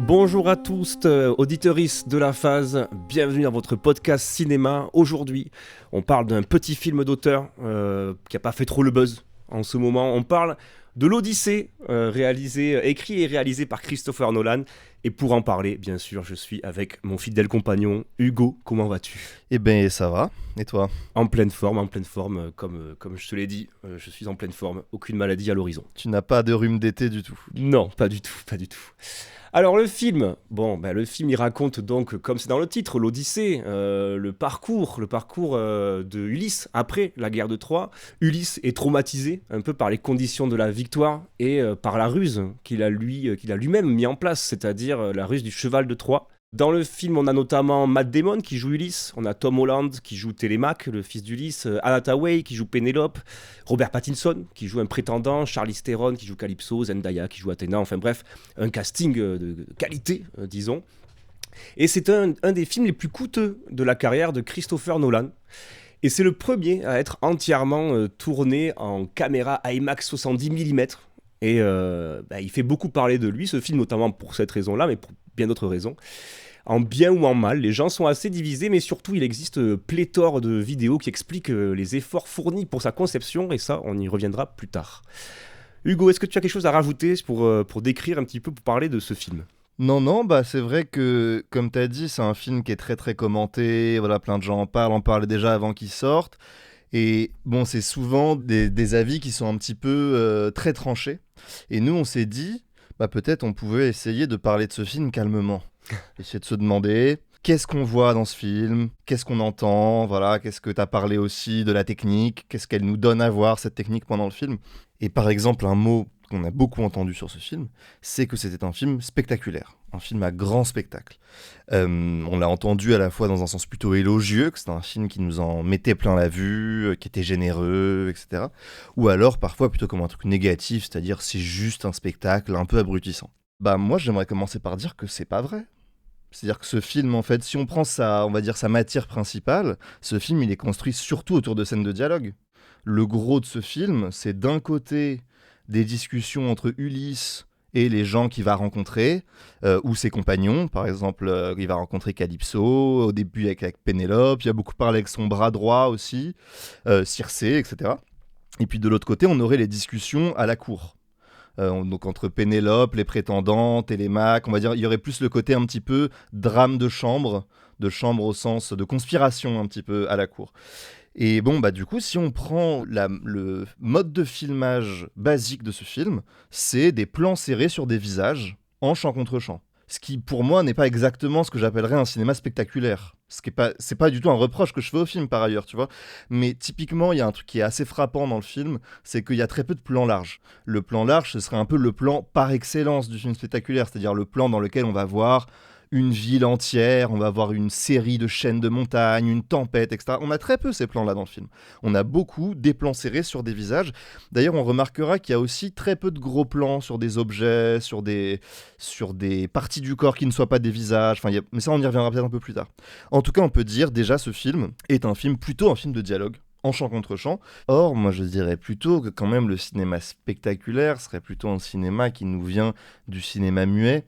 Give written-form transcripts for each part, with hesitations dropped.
Bonjour à tous, auditeuristes de la phase, bienvenue dans votre podcast cinéma. Aujourd'hui, on parle d'un petit film d'auteur qui n'a pas fait trop le buzz en ce moment. On parle de l'Odyssée, écrit et réalisé par Christopher Nolan. Et pour en parler, bien sûr, je suis avec mon fidèle compagnon Hugo. Comment vas-tu ? Eh ben ça va, et toi ? En pleine forme, comme je te l'ai dit, je suis en pleine forme, aucune maladie à l'horizon. Tu n'as pas de rhume d'été du tout. Non, pas du tout. Alors le film, le film il raconte donc, comme c'est dans le titre, l'Odyssée, le parcours de Ulysse après la guerre de Troie. Ulysse est traumatisé un peu par les conditions de la victoire et par la ruse qu'il a lui-même mis en place, c'est-à-dire la ruse du cheval de Troie. Dans le film, on a notamment Matt Damon qui joue Ulysse, on a Tom Holland qui joue Télémaque, le fils d'Ulysse, Anne Hathaway qui joue Pénélope, Robert Pattinson qui joue un prétendant, Charlize Theron qui joue Calypso, Zendaya qui joue Athéna, enfin bref, un casting de qualité, disons. Et c'est un des films les plus coûteux de la carrière de Christopher Nolan. Et c'est le premier à être entièrement tourné en caméra IMAX 70 mm. Et il fait beaucoup parler de lui, ce film, notamment pour cette raison-là, mais pour bien d'autres raisons. En bien ou en mal, les gens sont assez divisés, mais surtout il existe pléthore de vidéos qui expliquent les efforts fournis pour sa conception, et ça, on y reviendra plus tard. Hugo, est-ce que tu as quelque chose à rajouter pour décrire un petit peu, pour parler de ce film ? Non, c'est vrai que, comme tu as dit, c'est un film qui est très très commenté, voilà, plein de gens en parlaient déjà avant qu'il sorte, et bon, c'est souvent des avis qui sont un petit peu très tranchés, et nous on s'est dit, peut-être on pouvait essayer de parler de ce film calmement, essayer de se demander... Qu'est-ce qu'on voit dans ce film ? Qu'est-ce qu'on entend ? Voilà, qu'est-ce que tu as parlé aussi de la technique ? Qu'est-ce qu'elle nous donne à voir, cette technique, pendant le film ? Et par exemple, un mot qu'on a beaucoup entendu sur ce film, c'est que c'était un film spectaculaire, un film à grand spectacle. On l'a entendu à la fois dans un sens plutôt élogieux, que c'était un film qui nous en mettait plein la vue, qui était généreux, etc. Ou alors parfois plutôt comme un truc négatif, c'est-à-dire c'est juste un spectacle un peu abrutissant. Moi, j'aimerais commencer par dire que c'est pas vrai. C'est-à-dire que ce film, en fait, si on prend sa matière principale, ce film, il est construit surtout autour de scènes de dialogue. Le gros de ce film, c'est d'un côté des discussions entre Ulysse et les gens qu'il va rencontrer, ou ses compagnons. Par exemple, il va rencontrer Calypso, au début avec Pénélope, il va beaucoup parler avec son bras droit aussi, Circé, etc. Et puis de l'autre côté, on aurait les discussions à la cour. Donc entre Pénélope, les prétendants, Télémaque, on va dire, il y aurait plus le côté un petit peu drame de chambre au sens de conspiration un petit peu à la cour. Et du coup, si on prend le mode de filmage basique de ce film, c'est des plans serrés sur des visages, en champ contre champ. Ce qui, pour moi, n'est pas exactement ce que j'appellerais un cinéma spectaculaire. C'est pas du tout un reproche que je fais au film, par ailleurs, tu vois. Mais typiquement, il y a un truc qui est assez frappant dans le film, c'est qu'il y a très peu de plans larges. Le plan large, ce serait un peu le plan par excellence du film spectaculaire, c'est-à-dire le plan dans lequel on va voir une ville entière, on va voir une série de chaînes de montagnes, une tempête, etc. On a très peu ces plans-là dans le film. On a beaucoup des plans serrés sur des visages. D'ailleurs, on remarquera qu'il y a aussi très peu de gros plans sur des objets, sur des parties du corps qui ne soient pas des visages. Mais ça, on y reviendra peut-être un peu plus tard. En tout cas, on peut dire déjà ce film est plutôt un film de dialogue, en champ contre champ. Or, moi je dirais plutôt que quand même le cinéma spectaculaire serait plutôt un cinéma qui nous vient du cinéma muet,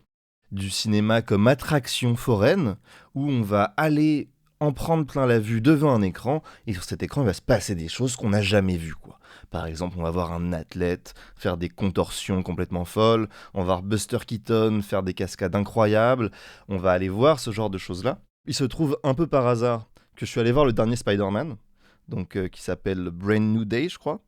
du cinéma comme attraction foraine, où on va aller en prendre plein la vue devant un écran, et sur cet écran il va se passer des choses qu'on n'a jamais vues, quoi. Par exemple, on va voir un athlète faire des contorsions complètement folles, on va voir Buster Keaton faire des cascades incroyables, on va aller voir ce genre de choses-là. Il se trouve un peu par hasard que je suis allé voir le dernier Spider-Man, qui s'appelle Brand New Day, je crois.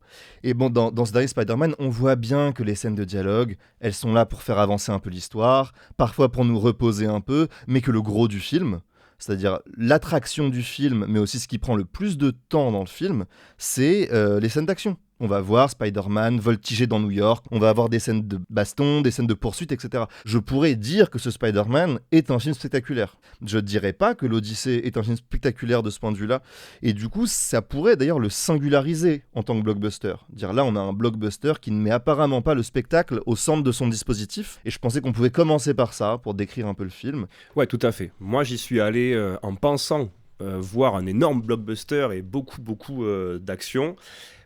Et dans ce dernier Spider-Man, on voit bien que les scènes de dialogue, elles sont là pour faire avancer un peu l'histoire, parfois pour nous reposer un peu, mais que le gros du film, c'est-à-dire l'attraction du film, mais aussi ce qui prend le plus de temps dans le film, c'est les scènes d'action. On va voir Spider-Man voltiger dans New York, on va avoir des scènes de baston, des scènes de poursuite, etc. Je pourrais dire que ce Spider-Man est un film spectaculaire. Je ne dirais pas que l'Odyssée est un film spectaculaire de ce point de vue-là. Et du coup, ça pourrait d'ailleurs le singulariser en tant que blockbuster. Dire là, on a un blockbuster qui ne met apparemment pas le spectacle au centre de son dispositif. Et je pensais qu'on pouvait commencer par ça, pour décrire un peu le film. Ouais, tout à fait. Moi, j'y suis allé en pensant voir un énorme blockbuster et beaucoup, beaucoup d'action.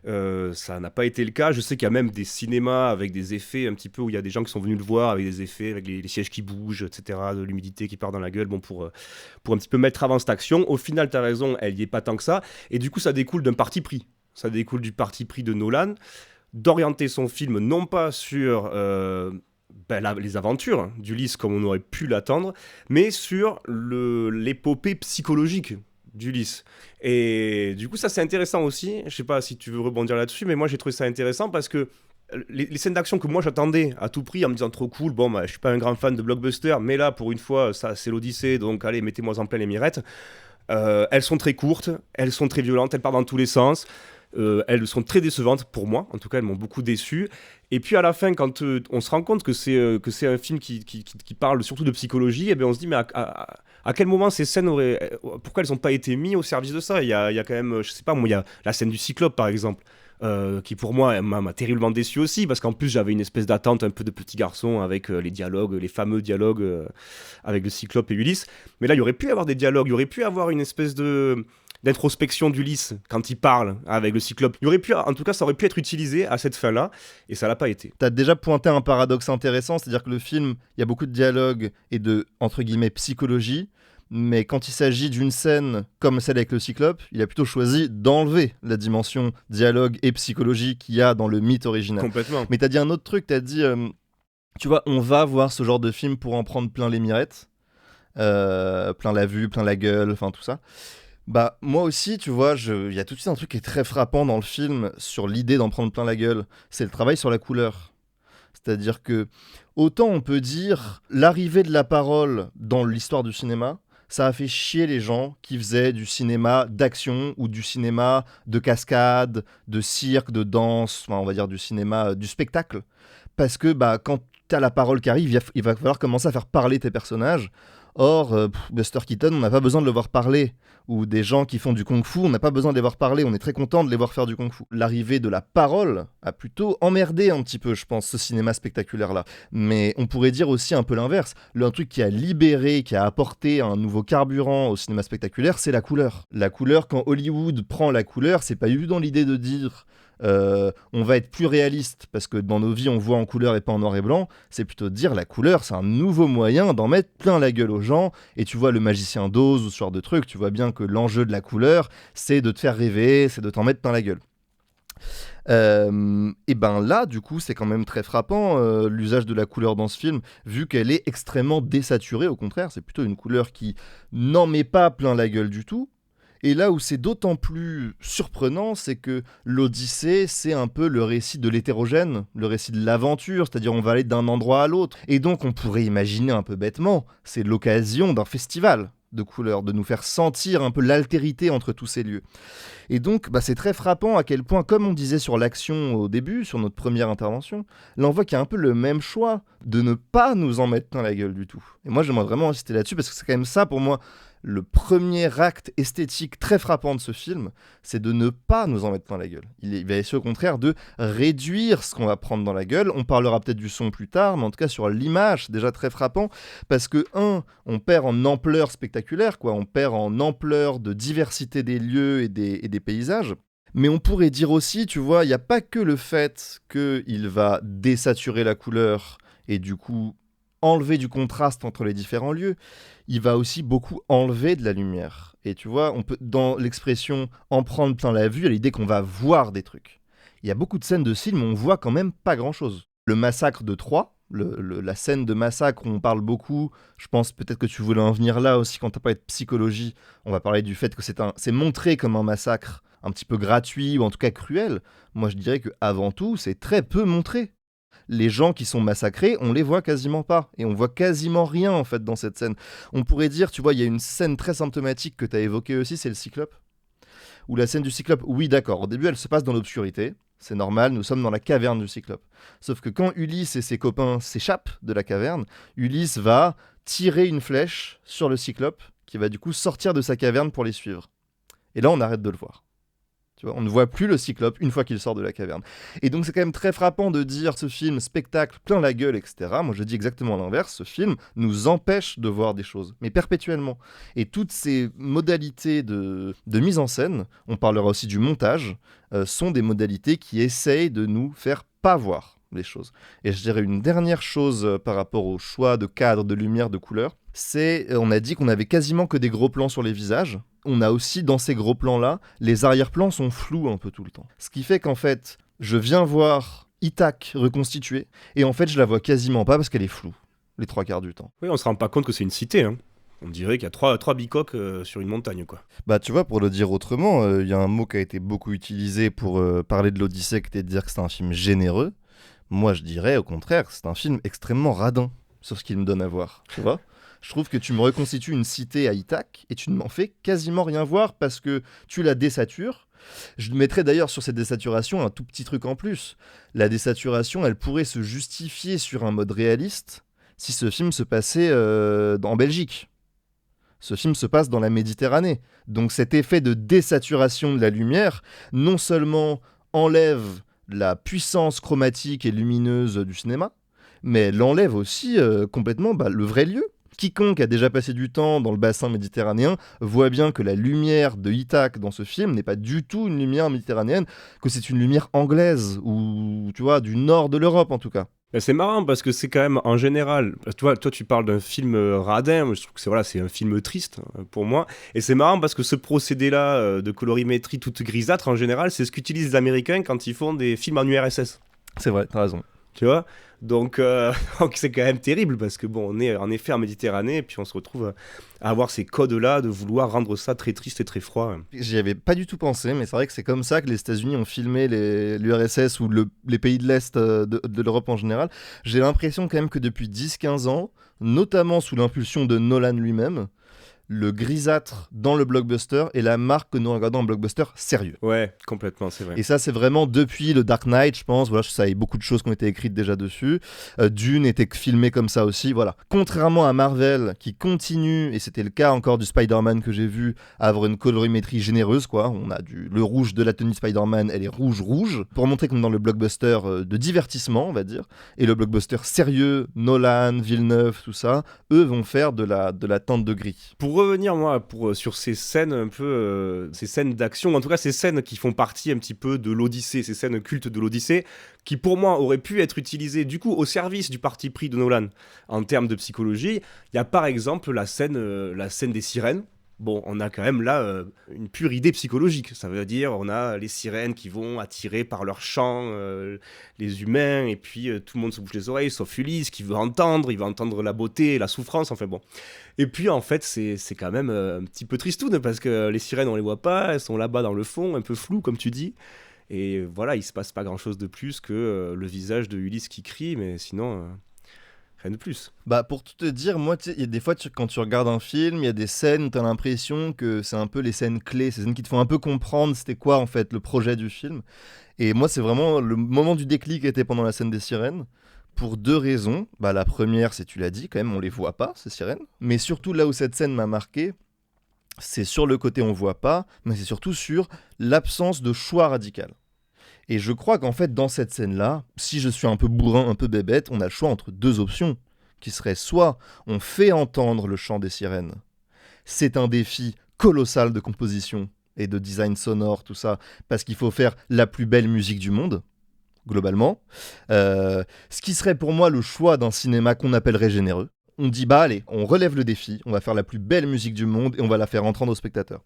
Ça n'a pas été le cas. Je sais qu'il y a même des cinémas avec des effets un petit peu où il y a des gens qui sont venus le voir avec des effets, avec les sièges qui bougent, etc., de l'humidité qui part dans la gueule, bon, pour un petit peu mettre avant cette action. Au final, tu as raison, elle y est pas tant que ça. Et du coup, ça découle d'un parti pris. Ça découle du parti pris de Nolan d'orienter son film non pas sur les aventures d'Ulysse comme on aurait pu l'attendre, mais sur l'épopée psychologique d'Ulysse. Et du coup, ça c'est intéressant aussi. Je sais pas si tu veux rebondir là-dessus, mais moi j'ai trouvé ça intéressant parce que les scènes d'action que moi j'attendais à tout prix en me disant trop cool, bon bah, je suis pas un grand fan de blockbuster, mais là pour une fois ça c'est l'Odyssée, donc allez mettez-moi en plein les mirettes. Elles sont très courtes, elles sont très violentes, elles partent dans tous les sens. Elles sont très décevantes pour moi, en tout cas elles m'ont beaucoup déçu. Et puis à la fin, quand on se rend compte que c'est un film qui parle surtout de psychologie, et bien on se dit mais à quel moment ces scènes pourquoi elles n'ont pas été mises au service de ça? Il y a quand même, je sais pas, moi il y a la scène du Cyclope par exemple. Qui pour moi m'a terriblement déçu aussi parce qu'en plus j'avais une espèce d'attente un peu de petit garçon avec les dialogues, les fameux dialogues avec le Cyclope et Ulysse, mais là il y aurait pu avoir des dialogues, il y aurait pu avoir une espèce d'introspection d'Ulysse quand il parle avec le Cyclope. Il aurait pu, en tout cas, ça aurait pu être utilisé à cette fin-là, et ça l'a pas été. T'as déjà pointé un paradoxe intéressant, c'est-à-dire que le film, il y a beaucoup de dialogue et de, entre guillemets, psychologie, mais quand il s'agit d'une scène comme celle avec le Cyclope, il a plutôt choisi d'enlever la dimension dialogue et psychologie qu'il y a dans le mythe original. Complètement. Mais t'as dit un autre truc, t'as dit, tu vois, on va voir ce genre de film pour en prendre plein les mirettes, plein la vue, plein la gueule, enfin tout ça. Bah, moi aussi, tu vois, il y a tout de suite un truc qui est très frappant dans le film sur l'idée d'en prendre plein la gueule. C'est le travail sur la couleur. C'est-à-dire que, autant on peut dire, l'arrivée de la parole dans l'histoire du cinéma, ça a fait chier les gens qui faisaient du cinéma d'action ou du cinéma de cascade, de cirque, de danse, enfin, on va dire du cinéma, du spectacle. Parce que bah, quand t'as la parole qui arrive, il va falloir commencer à faire parler tes personnages. Or, Buster Keaton, on n'a pas besoin de le voir parler. Ou des gens qui font du kung-fu, on n'a pas besoin de les voir parler, on est très content de les voir faire du kung-fu. L'arrivée de la parole a plutôt emmerdé un petit peu, je pense, ce cinéma spectaculaire-là. Mais on pourrait dire aussi un peu l'inverse. Un truc qui a libéré, qui a apporté un nouveau carburant au cinéma spectaculaire, c'est la couleur. La couleur, quand Hollywood prend la couleur, c'est pas eu dans l'idée de dire... on va être plus réaliste parce que dans nos vies on voit en couleur et pas en noir et blanc, c'est plutôt de dire la couleur c'est un nouveau moyen d'en mettre plein la gueule aux gens. Et tu vois le magicien d'Oz ou ce genre de truc, tu vois bien que l'enjeu de la couleur c'est de te faire rêver, c'est de t'en mettre plein la gueule. Et ben là du coup c'est quand même très frappant l'usage de la couleur dans ce film, vu qu'elle est extrêmement désaturée. Au contraire, c'est plutôt une couleur qui n'en met pas plein la gueule du tout. Et là où c'est d'autant plus surprenant, c'est que l'Odyssée, c'est un peu le récit de l'hétérogène, le récit de l'aventure, c'est-à-dire on va aller d'un endroit à l'autre. Et donc on pourrait imaginer un peu bêtement, c'est l'occasion d'un festival de couleurs, de nous faire sentir un peu l'altérité entre tous ces lieux. Et donc bah, c'est très frappant à quel point, comme on disait sur l'action au début, sur notre première intervention, là on voit qu'il y a un peu le même choix de ne pas nous en mettre plein la gueule du tout. Et moi j'aimerais vraiment insister là-dessus parce que c'est quand même ça pour moi le premier acte esthétique très frappant de ce film, c'est de ne pas nous en mettre plein la gueule. Il va essayer au contraire de réduire ce qu'on va prendre dans la gueule. On parlera peut-être du son plus tard, mais en tout cas sur l'image, c'est déjà très frappant, parce que, on perd en ampleur spectaculaire, quoi. On perd en ampleur de diversité des lieux et des paysages. Mais on pourrait dire aussi, tu vois, il n'y a pas que le fait qu'il va désaturer la couleur et du coup enlever du contraste entre les différents lieux, il va aussi beaucoup enlever de la lumière. Et tu vois, on peut, dans l'expression en prendre plein la vue, il y a l'idée qu'on va voir des trucs. Il y a beaucoup de scènes de film où on voit quand même pas grand-chose. Le massacre de Troie, la scène de massacre où on parle beaucoup, je pense peut-être que tu voulais en venir là aussi quand t'as parlé de psychologie, on va parler du fait que c'est montré comme un massacre un petit peu gratuit ou en tout cas cruel. Moi je dirais que avant tout, c'est très peu montré. Les gens qui sont massacrés, on les voit quasiment pas. Et on voit quasiment rien, en fait, dans cette scène. On pourrait dire, tu vois, il y a une scène très symptomatique que tu as évoquée aussi, c'est le Cyclope. Ou la scène du Cyclope, oui, d'accord, au début, elle se passe dans l'obscurité. C'est normal, nous sommes dans la caverne du Cyclope. Sauf que quand Ulysse et ses copains s'échappent de la caverne, Ulysse va tirer une flèche sur le Cyclope, qui va du coup sortir de sa caverne pour les suivre. Et là, on arrête de le voir. Tu vois, on ne voit plus le Cyclope une fois qu'il sort de la caverne. Et donc c'est quand même très frappant de dire ce film, spectacle, plein la gueule, etc. Moi je dis exactement l'inverse, ce film nous empêche de voir des choses, mais perpétuellement. Et toutes ces modalités de mise en scène, on parlera aussi du montage, sont des modalités qui essayent de nous faire pas voir les choses. Et je dirais une dernière chose par rapport au choix de cadre, de lumière, de couleur, c'est, on a dit qu'on avait quasiment que des gros plans sur les visages. On a aussi, dans ces gros plans-là, les arrière-plans sont flous un peu tout le temps. Ce qui fait qu'en fait, je viens voir Ithac reconstituée, et en fait, je la vois quasiment pas parce qu'elle est floue, les 3/4 du temps. Oui, on se rend pas compte que c'est une cité, hein. On dirait qu'il y a trois bicoques sur une montagne, quoi. Bah tu vois, pour le dire autrement, il y a un mot qui a été beaucoup utilisé pour parler de l'Odyssée, qui était de dire que c'est un film généreux. Moi, je dirais au contraire que c'est un film extrêmement radin sur ce qu'il me donne à voir, tu vois. Je trouve que tu me reconstitues une cité à Ithac et tu ne m'en fais quasiment rien voir parce que tu la désatures. Je mettrais d'ailleurs sur cette désaturation un tout petit truc en plus. La désaturation, elle pourrait se justifier sur un mode réaliste si ce film se passait en Belgique. Ce film se passe dans la Méditerranée. Donc cet effet de désaturation de la lumière, non seulement enlève la puissance chromatique et lumineuse du cinéma, mais elle enlève aussi complètement le vrai lieu. Quiconque a déjà passé du temps dans le bassin méditerranéen voit bien que la lumière de Ithac dans ce film n'est pas du tout une lumière méditerranéenne, que c'est une lumière anglaise, ou tu vois, du nord de l'Europe en tout cas. Mais c'est marrant parce que c'est quand même en général, toi tu parles d'un film radin, moi, je trouve que c'est un film triste pour moi, et c'est marrant parce que ce procédé-là de colorimétrie toute grisâtre en général, c'est ce qu'utilisent les Américains quand ils font des films en URSS. C'est vrai, t'as raison. Tu vois, donc c'est quand même terrible parce que bon, on est en effet en Méditerranée et puis on se retrouve à avoir ces codes-là de vouloir rendre ça très triste et très froid. J'y avais pas du tout pensé, mais c'est vrai que c'est comme ça que les États-Unis ont filmé l'URSS ou les pays de l'Est de l'Europe en général. J'ai l'impression quand même que depuis 10-15 ans, notamment sous l'impulsion de Nolan lui-même, le grisâtre dans le blockbuster est la marque que nous regardons en blockbuster sérieux. Ouais, complètement, c'est vrai. Et ça, c'est vraiment depuis le Dark Knight, je pense. Voilà, ça, il y a beaucoup de choses qui ont été écrites déjà dessus. Dune était filmé comme ça aussi. Voilà. Contrairement à Marvel, qui continue, et c'était le cas encore du Spider-Man que j'ai vu, à avoir une colorimétrie généreuse, quoi. On a le rouge de la tenue Spider-Man, elle est rouge, pour montrer comme dans le blockbuster de divertissement, on va dire. Et le blockbuster sérieux, Nolan, Villeneuve, tout ça, eux vont faire de la teinte de gris. Pour revenir, moi, sur ces scènes un peu, ces scènes d'action, en tout cas ces scènes qui font partie un petit peu de l'Odyssée, ces scènes cultes de l'Odyssée, qui pour moi auraient pu être utilisées du coup au service du parti pris de Nolan en termes de psychologie. Il y a par exemple la scène des sirènes. Bon, on a quand même là une pure idée psychologique. Ça veut dire on a les sirènes qui vont attirer par leur chant les humains, et puis tout le monde se bouge les oreilles, sauf Ulysse qui veut entendre, il va entendre la beauté et la souffrance, enfin bon. Et puis en fait, c'est quand même un petit peu tristoun, parce que les sirènes, on les voit pas, elles sont là-bas dans le fond, un peu floues, comme tu dis. Et voilà, il se passe pas grand-chose de plus que le visage de Ulysse qui crie, mais sinon... rien de plus. Bah pour tout te dire, moi, il y a des fois, quand tu regardes un film, il y a des scènes où tu as l'impression que c'est un peu les scènes clés, ces scènes qui te font un peu comprendre c'était quoi en fait le projet du film. Et moi, c'est vraiment le moment du déclic était pendant la scène des sirènes. Pour deux raisons. Bah, la première, c'est, tu l'as dit, quand même, on les voit pas, ces sirènes. Mais surtout, là où cette scène m'a marqué, c'est sur le côté on voit pas, mais c'est surtout sur l'absence de choix radical. Et je crois qu'en fait, dans cette scène-là, si je suis un peu bourrin, un peu bébête, on a le choix entre deux options, qui seraient soit on fait entendre le chant des sirènes. C'est un défi colossal de composition et de design sonore, tout ça, parce qu'il faut faire la plus belle musique du monde, globalement. Ce qui serait pour moi le choix d'un cinéma qu'on appellerait généreux. On dit, bah allez, on relève le défi, on va faire la plus belle musique du monde et on va la faire entendre aux spectateurs.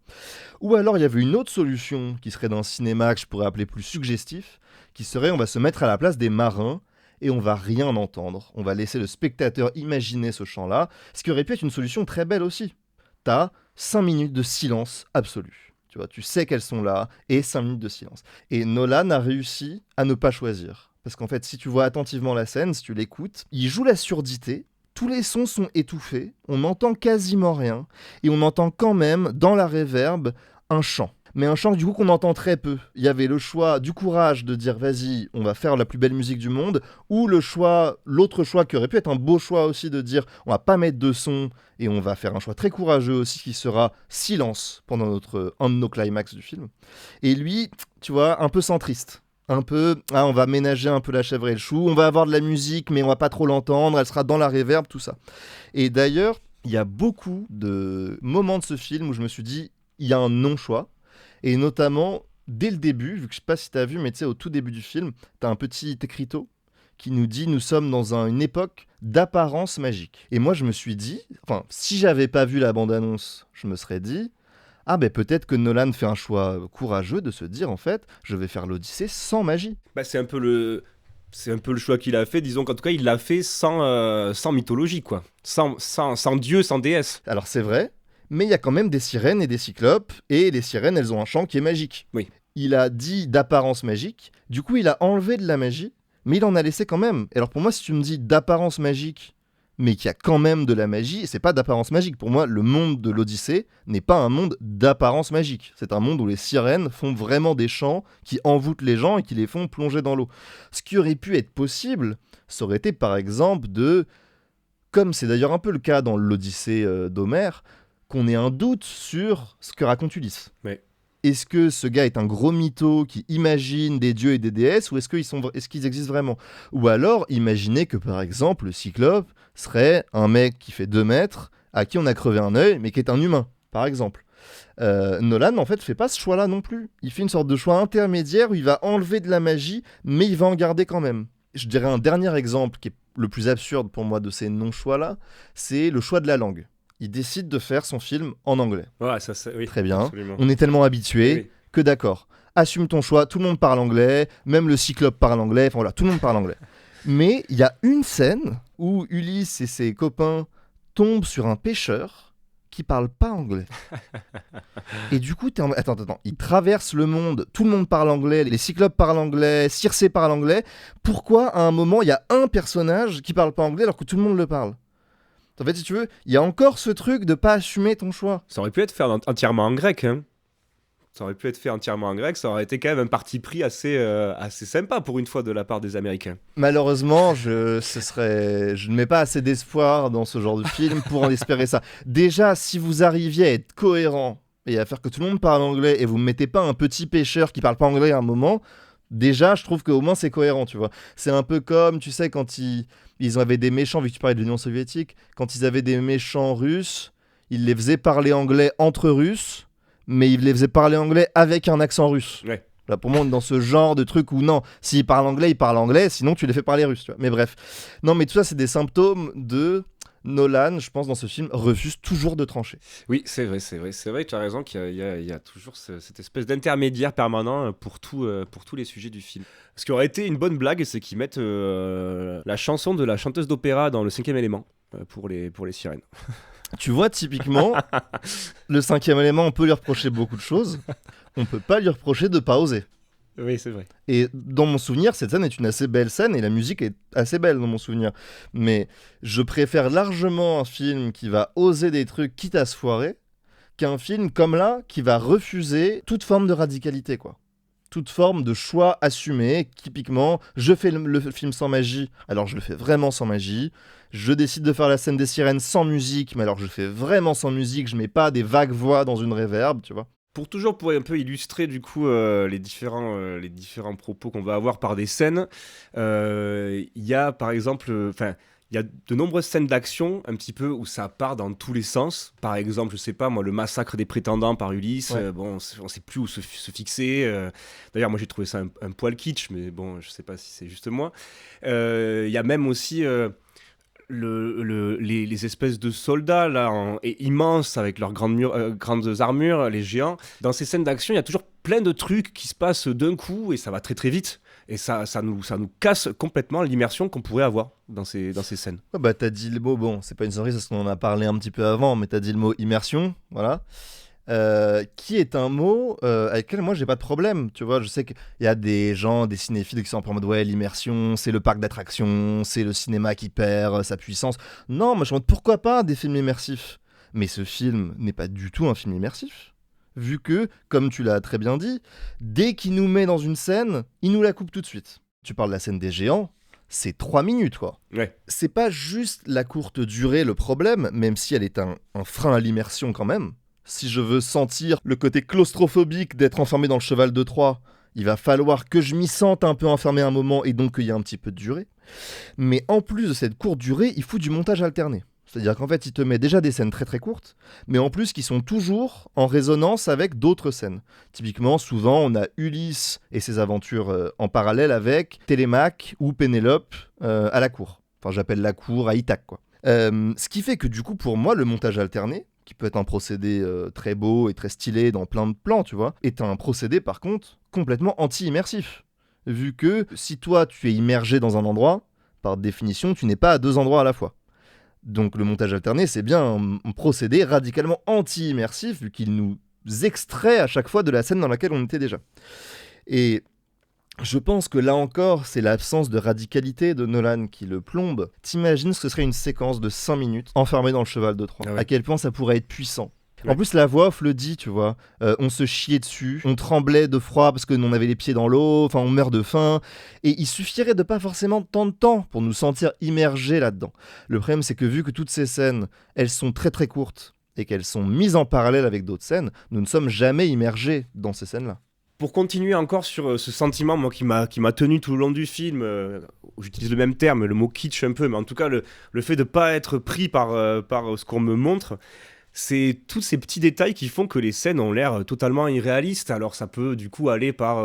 Ou alors il y avait une autre solution qui serait d'un cinéma que je pourrais appeler plus suggestif, qui serait on va se mettre à la place des marins et on va rien entendre. On va laisser le spectateur imaginer ce chant-là, ce qui aurait pu être une solution très belle aussi. T'as 5 minutes de silence absolu. Tu vois, tu sais qu'elles sont là et 5 minutes de silence. Et Nolan a réussi à ne pas choisir. Parce qu'en fait, si tu vois attentivement la scène, si tu l'écoutes, il joue la surdité. Tous les sons sont étouffés, on n'entend quasiment rien, et on entend quand même, dans la réverb, un chant. mais un chant du coup qu'on entend très peu. Il y avait le choix du courage de dire vas-y, on va faire la plus belle musique du monde, ou l'autre choix qui aurait pu être un beau choix aussi de dire on va pas mettre de son et on va faire un choix très courageux aussi qui sera silence pendant un de nos climax du film. Et lui, tu vois, un peu centriste. Un peu, on va ménager un peu la chèvre et le chou, on va avoir de la musique mais on va pas trop l'entendre, elle sera dans la réverb, tout ça. Et d'ailleurs, il y a beaucoup de moments de ce film où je me suis dit, il y a un non-choix. Et notamment, dès le début, vu que je sais pas si tu as vu, mais tu sais, au tout début du film, tu as un petit écriteau qui nous dit nous sommes dans une époque d'apparence magique. Et moi, je me suis dit, enfin, si j'avais pas vu la bande-annonce, je me serais dit, ah ben peut-être que Nolan fait un choix courageux de se dire, en fait, je vais faire l'Odyssée sans magie. Bah, c'est un peu le choix qu'il a fait, disons qu'en tout cas il l'a fait sans mythologie, quoi. Sans dieu, sans déesse. Alors c'est vrai, mais il y a quand même des sirènes et des cyclopes, et les sirènes, elles ont un chant qui est magique. Oui. Il a dit d'apparence magique, du coup il a enlevé de la magie, mais il en a laissé quand même. Et alors pour moi, si tu me dis d'apparence magique, mais qu'il y a quand même de la magie, c'est pas d'apparence magique. Pour moi, le monde de l'Odyssée n'est pas un monde d'apparence magique. C'est un monde où les sirènes font vraiment des chants qui envoûtent les gens et qui les font plonger dans l'eau. Ce qui aurait pu être possible, ça aurait été par exemple comme c'est d'ailleurs un peu le cas dans l'Odyssée d'Homère, qu'on ait un doute sur ce que raconte Ulysse. Ouais. Est-ce que ce gars est un gros mytho qui imagine des dieux et des déesses, ou est-ce qu'ils existent vraiment? Ou alors, imaginez que par exemple, le Cyclope serait un mec qui fait 2 mètres, à qui on a crevé un œil, mais qui est un humain, par exemple. Nolan, en fait, fait pas ce choix-là non plus. Il fait une sorte de choix intermédiaire où il va enlever de la magie, mais il va en garder quand même. Je dirais un dernier exemple qui est le plus absurde pour moi de ces non-choix-là, c'est le choix de la langue. Il décide de faire son film en anglais. Ouais, oui. Très bien. Absolument. On est tellement habitué Oui. que d'accord. Assume ton choix, tout le monde parle anglais, même le Cyclope parle anglais, enfin voilà, tout le monde parle anglais. Mais il y a une scène où Ulysse et ses copains tombent sur un pêcheur qui parle pas anglais. Et du coup, attends, il traverse le monde, tout le monde parle anglais, les Cyclopes parlent anglais, Circé parle anglais. Pourquoi à un moment, il y a un personnage qui parle pas anglais alors que tout le monde le parle? En fait, si tu veux, il y a encore ce truc de pas assumer ton choix. Ça aurait pu être fait entièrement en grec, hein. Ça aurait pu être fait entièrement en grec, ça aurait été quand même un parti pris assez sympa pour une fois de la part des Américains. Malheureusement, je ne mets pas assez d'espoir dans ce genre de film pour en espérer ça. Déjà, si vous arriviez à être cohérent et à faire que tout le monde parle anglais et vous ne mettez pas un petit pêcheur qui parle pas anglais à un moment, déjà, je trouve qu'au moins c'est cohérent, tu vois. C'est un peu comme, tu sais, quand ils avaient des méchants, vu que tu parlais de l'Union soviétique, quand ils avaient des méchants russes, ils les faisaient parler anglais entre Russes, mais il les faisait parler anglais avec un accent russe. Ouais. Là, pour moi, on est dans ce genre de truc où non, s'ils parlent anglais, sinon tu les fais parler russe. Tu vois. Mais bref. Non, mais tout ça, c'est des symptômes de Nolan, je pense, dans ce film, refuse toujours de trancher. Oui, c'est vrai, tu as raison qu'il y a toujours cette espèce d'intermédiaire permanent pour tous les sujets du film. Ce qui aurait été une bonne blague, c'est qu'ils mettent la chanson de la chanteuse d'opéra dans le 5e élément pour les sirènes. Tu vois, typiquement, le 5e élément, on peut lui reprocher beaucoup de choses. On peut pas lui reprocher de pas oser. Oui, c'est vrai. Et dans mon souvenir, cette scène est une assez belle scène et la musique est assez belle dans mon souvenir. Mais je préfère largement un film qui va oser des trucs quitte à se foirer qu'un film comme là qui va refuser toute forme de radicalité, quoi. Toute forme de choix assumé. Typiquement, je fais le film sans magie, alors je le fais vraiment sans magie. Je décide de faire la scène des sirènes sans musique, mais alors je le fais vraiment sans musique. Je mets pas des vagues voix dans une réverb, tu vois. Pour un peu illustrer du coup les différents propos qu'on va avoir par des scènes, il y a par exemple, il y a de nombreuses scènes d'action un petit peu où ça part dans tous les sens. Par exemple, je sais pas moi, le massacre des prétendants par Ulysse, Ouais. on sait plus où se fixer. D'ailleurs, moi j'ai trouvé ça un poil kitsch, mais bon, je sais pas si c'est juste moi. Il y a même aussi les espèces de soldats là, immenses avec leurs grandes armures, les géants. Dans ces scènes d'action, il y a toujours plein de trucs qui se passent d'un coup et ça va très très vite. Et ça nous casse complètement l'immersion qu'on pourrait avoir dans ces scènes. Ouais, bah t'as dit le mot, bon, c'est pas une surprise parce qu'on en a parlé un petit peu avant, mais t'as dit le mot immersion, voilà. Qui est un mot avec lequel moi j'ai pas de problème, tu vois. Je sais qu'il y a des gens, des cinéphiles qui sont en mode ouais, l'immersion, c'est le parc d'attractions, c'est le cinéma qui perd sa puissance. Non, moi je me demande pourquoi pas des films immersifs. Mais ce film n'est pas du tout un film immersif. vu que, comme tu l'as très bien dit, dès qu'il nous met dans une scène, il nous la coupe tout de suite. Tu parles de la scène des géants, c'est 3 minutes, quoi. Ouais. C'est pas juste la courte durée le problème, même si elle est un frein à l'immersion quand même. Si je veux sentir le côté claustrophobique d'être enfermé dans le cheval de Troie, il va falloir que je m'y sente un peu enfermé un moment et donc qu'il y ait un petit peu de durée. Mais en plus de cette courte durée, il faut du montage alterné. C'est-à-dire qu'en fait, il te met déjà des scènes très très courtes, mais en plus qui sont toujours en résonance avec d'autres scènes. Typiquement, souvent, on a Ulysse et ses aventures en parallèle avec Télémaque ou Pénélope à la cour. Enfin, j'appelle la cour à Ithaque, quoi. Ce qui fait que du coup, pour moi, le montage alterné, qui peut être un procédé très beau et très stylé dans plein de plans, tu vois, est un procédé, par contre, complètement anti-immersif. Vu que si toi, tu es immergé dans un endroit, par définition, tu n'es pas à 2 endroits à la fois. Donc le montage alterné, c'est bien un procédé radicalement anti-immersif, vu qu'il nous extrait à chaque fois de la scène dans laquelle on était déjà. Et je pense que là encore, c'est l'absence de radicalité de Nolan qui le plombe. T'imagines ce serait une séquence de 5 minutes enfermée dans le cheval de Troie. Ah ouais. À quel point ça pourrait être puissant. Ouais. En plus, la voix off le dit, tu vois. On se chiait dessus, on tremblait de froid parce que on avait les pieds dans l'eau, enfin on meurt de faim. Et il suffirait de pas forcément tant de temps pour nous sentir immergés là-dedans. Le problème, c'est que vu que toutes ces scènes, elles sont très très courtes et qu'elles sont mises en parallèle avec d'autres scènes, nous ne sommes jamais immergés dans ces scènes-là. Pour continuer encore sur ce sentiment, moi, qui m'a tenu tout le long du film, j'utilise le même terme, le mot kitsch un peu, mais en tout cas, le fait de ne pas être pris par ce qu'on me montre, c'est tous ces petits détails qui font que les scènes ont l'air totalement irréalistes. Alors ça peut du coup aller par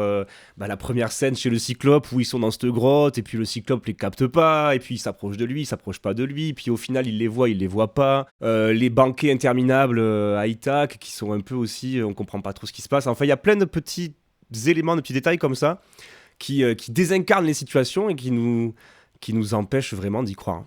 la première scène chez le Cyclope où ils sont dans cette grotte et puis le Cyclope les capte pas et puis il s'approche de lui, il s'approche pas de lui, puis au final il les voit pas. Les banquets interminables à Ithaque qui sont un peu aussi, on comprend pas trop ce qui se passe. Enfin il y a plein de petits éléments, de petits détails comme ça qui désincarnent les situations et qui nous empêchent vraiment d'y croire.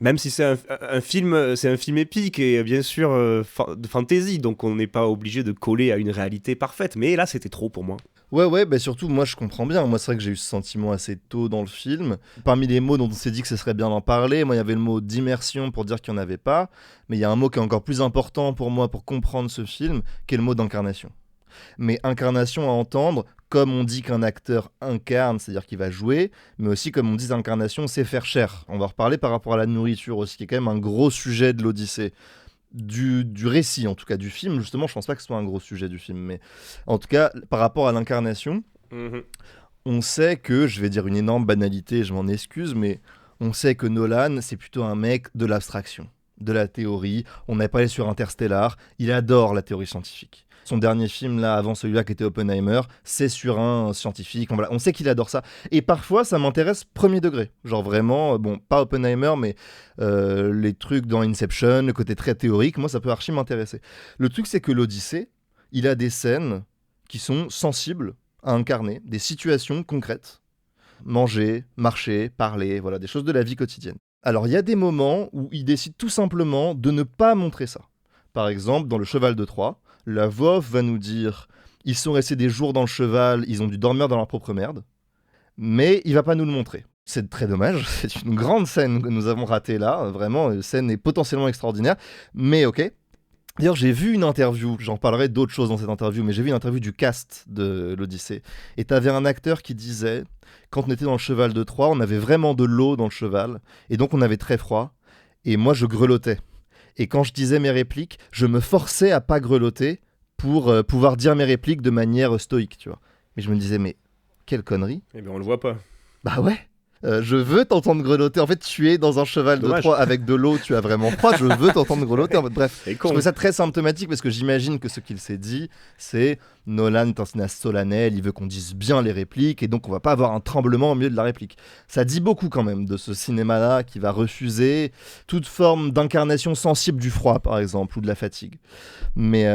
Même si c'est un film épique et bien sûr de fantasy, donc on n'est pas obligé de coller à une réalité parfaite. Mais là, c'était trop pour moi. Ouais, bah surtout, moi je comprends bien. Moi, c'est vrai que j'ai eu ce sentiment assez tôt dans le film. Parmi les mots dont on s'est dit que ce serait bien d'en parler, moi, il y avait le mot d'immersion pour dire qu'il n'y en avait pas. Mais il y a un mot qui est encore plus important pour moi pour comprendre ce film, qui est le mot d'incarnation. Mais incarnation à entendre comme on dit qu'un acteur incarne, c'est-à-dire qu'il va jouer, mais aussi comme on dit incarnation, c'est faire chair. On va reparler par rapport à la nourriture aussi, qui est quand même un gros sujet de l'Odyssée. Du récit, en tout cas du film, justement, je pense pas que ce soit un gros sujet du film, mais en tout cas, par rapport à l'incarnation, on sait que, je vais dire une énorme banalité, je m'en excuse, mais on sait que Nolan, c'est plutôt un mec de l'abstraction, de la théorie. On n'est pas allé sur Interstellar, il adore la théorie scientifique. Son dernier film, là, avant celui-là qui était Oppenheimer, c'est sur un scientifique. Voilà, on sait qu'il adore ça. Et parfois, ça m'intéresse premier degré. Genre vraiment, bon, pas Oppenheimer, mais les trucs dans Inception, le côté très théorique, moi, ça peut archi m'intéresser. Le truc, c'est que l'Odyssée, il a des scènes qui sont sensibles à incarner, des situations concrètes. Manger, marcher, parler, voilà, des choses de la vie quotidienne. Alors, il y a des moments où il décide tout simplement de ne pas montrer ça. Par exemple, dans Le Cheval de Troie, la voix off va nous dire « Ils sont restés des jours dans le cheval, ils ont dû dormir dans leur propre merde. » Mais il va pas nous le montrer. C'est très dommage, c'est une grande scène que nous avons ratée là. Vraiment, une scène est potentiellement extraordinaire. Mais ok. D'ailleurs, j'ai vu une interview, j'en parlerai d'autres choses dans cette interview, mais j'ai vu une interview du cast de l'Odyssée. Et t'avais un acteur qui disait « Quand on était dans le cheval de Troie, on avait vraiment de l'eau dans le cheval, et donc on avait très froid. Et moi, je grelottais. Et quand je disais mes répliques, je me forçais à pas grelotter pour pouvoir dire mes répliques de manière stoïque, tu vois. Mais je me disais, mais quelle connerie. Eh bien, on le voit pas. Bah ouais. Je veux t'entendre grelotter. En fait, tu es dans un cheval de Troie avec de l'eau, tu as vraiment froid, je veux t'entendre grelotter. En fait, bref, je trouve ça très symptomatique parce que j'imagine que ce qu'il s'est dit, c'est Nolan est un cinéaste solennel, il veut qu'on dise bien les répliques et donc on va pas avoir un tremblement au milieu de la réplique. Ça dit beaucoup quand même de ce cinéma-là qui va refuser toute forme d'incarnation sensible du froid, par exemple, ou de la fatigue. Mais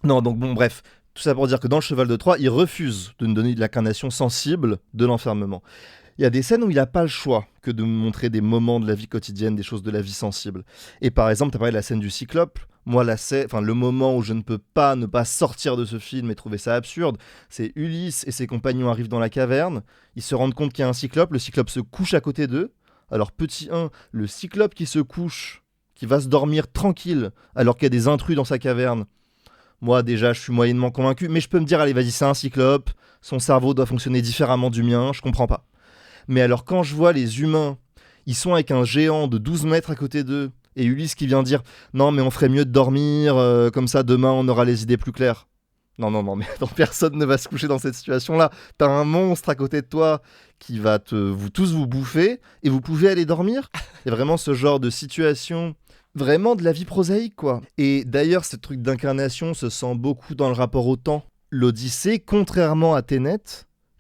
non, donc bon, bref. Tout ça pour dire que dans Le Cheval de Troie, il refuse de nous donner de l'incarnation sensible de l'enfermement. Il y a des scènes où il n'a pas le choix que de nous montrer des moments de la vie quotidienne, des choses de la vie sensible. Et par exemple, tu as parlé de la scène du Cyclope. Moi, le moment où je ne peux pas ne pas sortir de ce film et trouver ça absurde, c'est Ulysse et ses compagnons arrivent dans la caverne, ils se rendent compte qu'il y a un Cyclope, le Cyclope se couche à côté d'eux. Alors petit 1, le Cyclope qui se couche, qui va se dormir tranquille alors qu'il y a des intrus dans sa caverne, Moi, déjà, je suis moyennement convaincu, mais je peux me dire, allez, vas-y, c'est un cyclope, son cerveau doit fonctionner différemment du mien, je comprends pas. Mais alors, quand je vois les humains, ils sont avec un géant de 12 mètres à côté d'eux, et Ulysse qui vient dire, non, mais on ferait mieux de dormir, comme ça, demain, on aura les idées plus claires. Non, non, non, mais attends, personne ne va se coucher dans cette situation-là. T'as un monstre à côté de toi qui va vous tous vous bouffer, et vous pouvez aller dormir. Et vraiment, ce genre de situation... Vraiment de la vie prosaïque, quoi. Et d'ailleurs, ce truc d'incarnation se sent beaucoup dans le rapport au temps. L'Odyssée, contrairement à Tenet,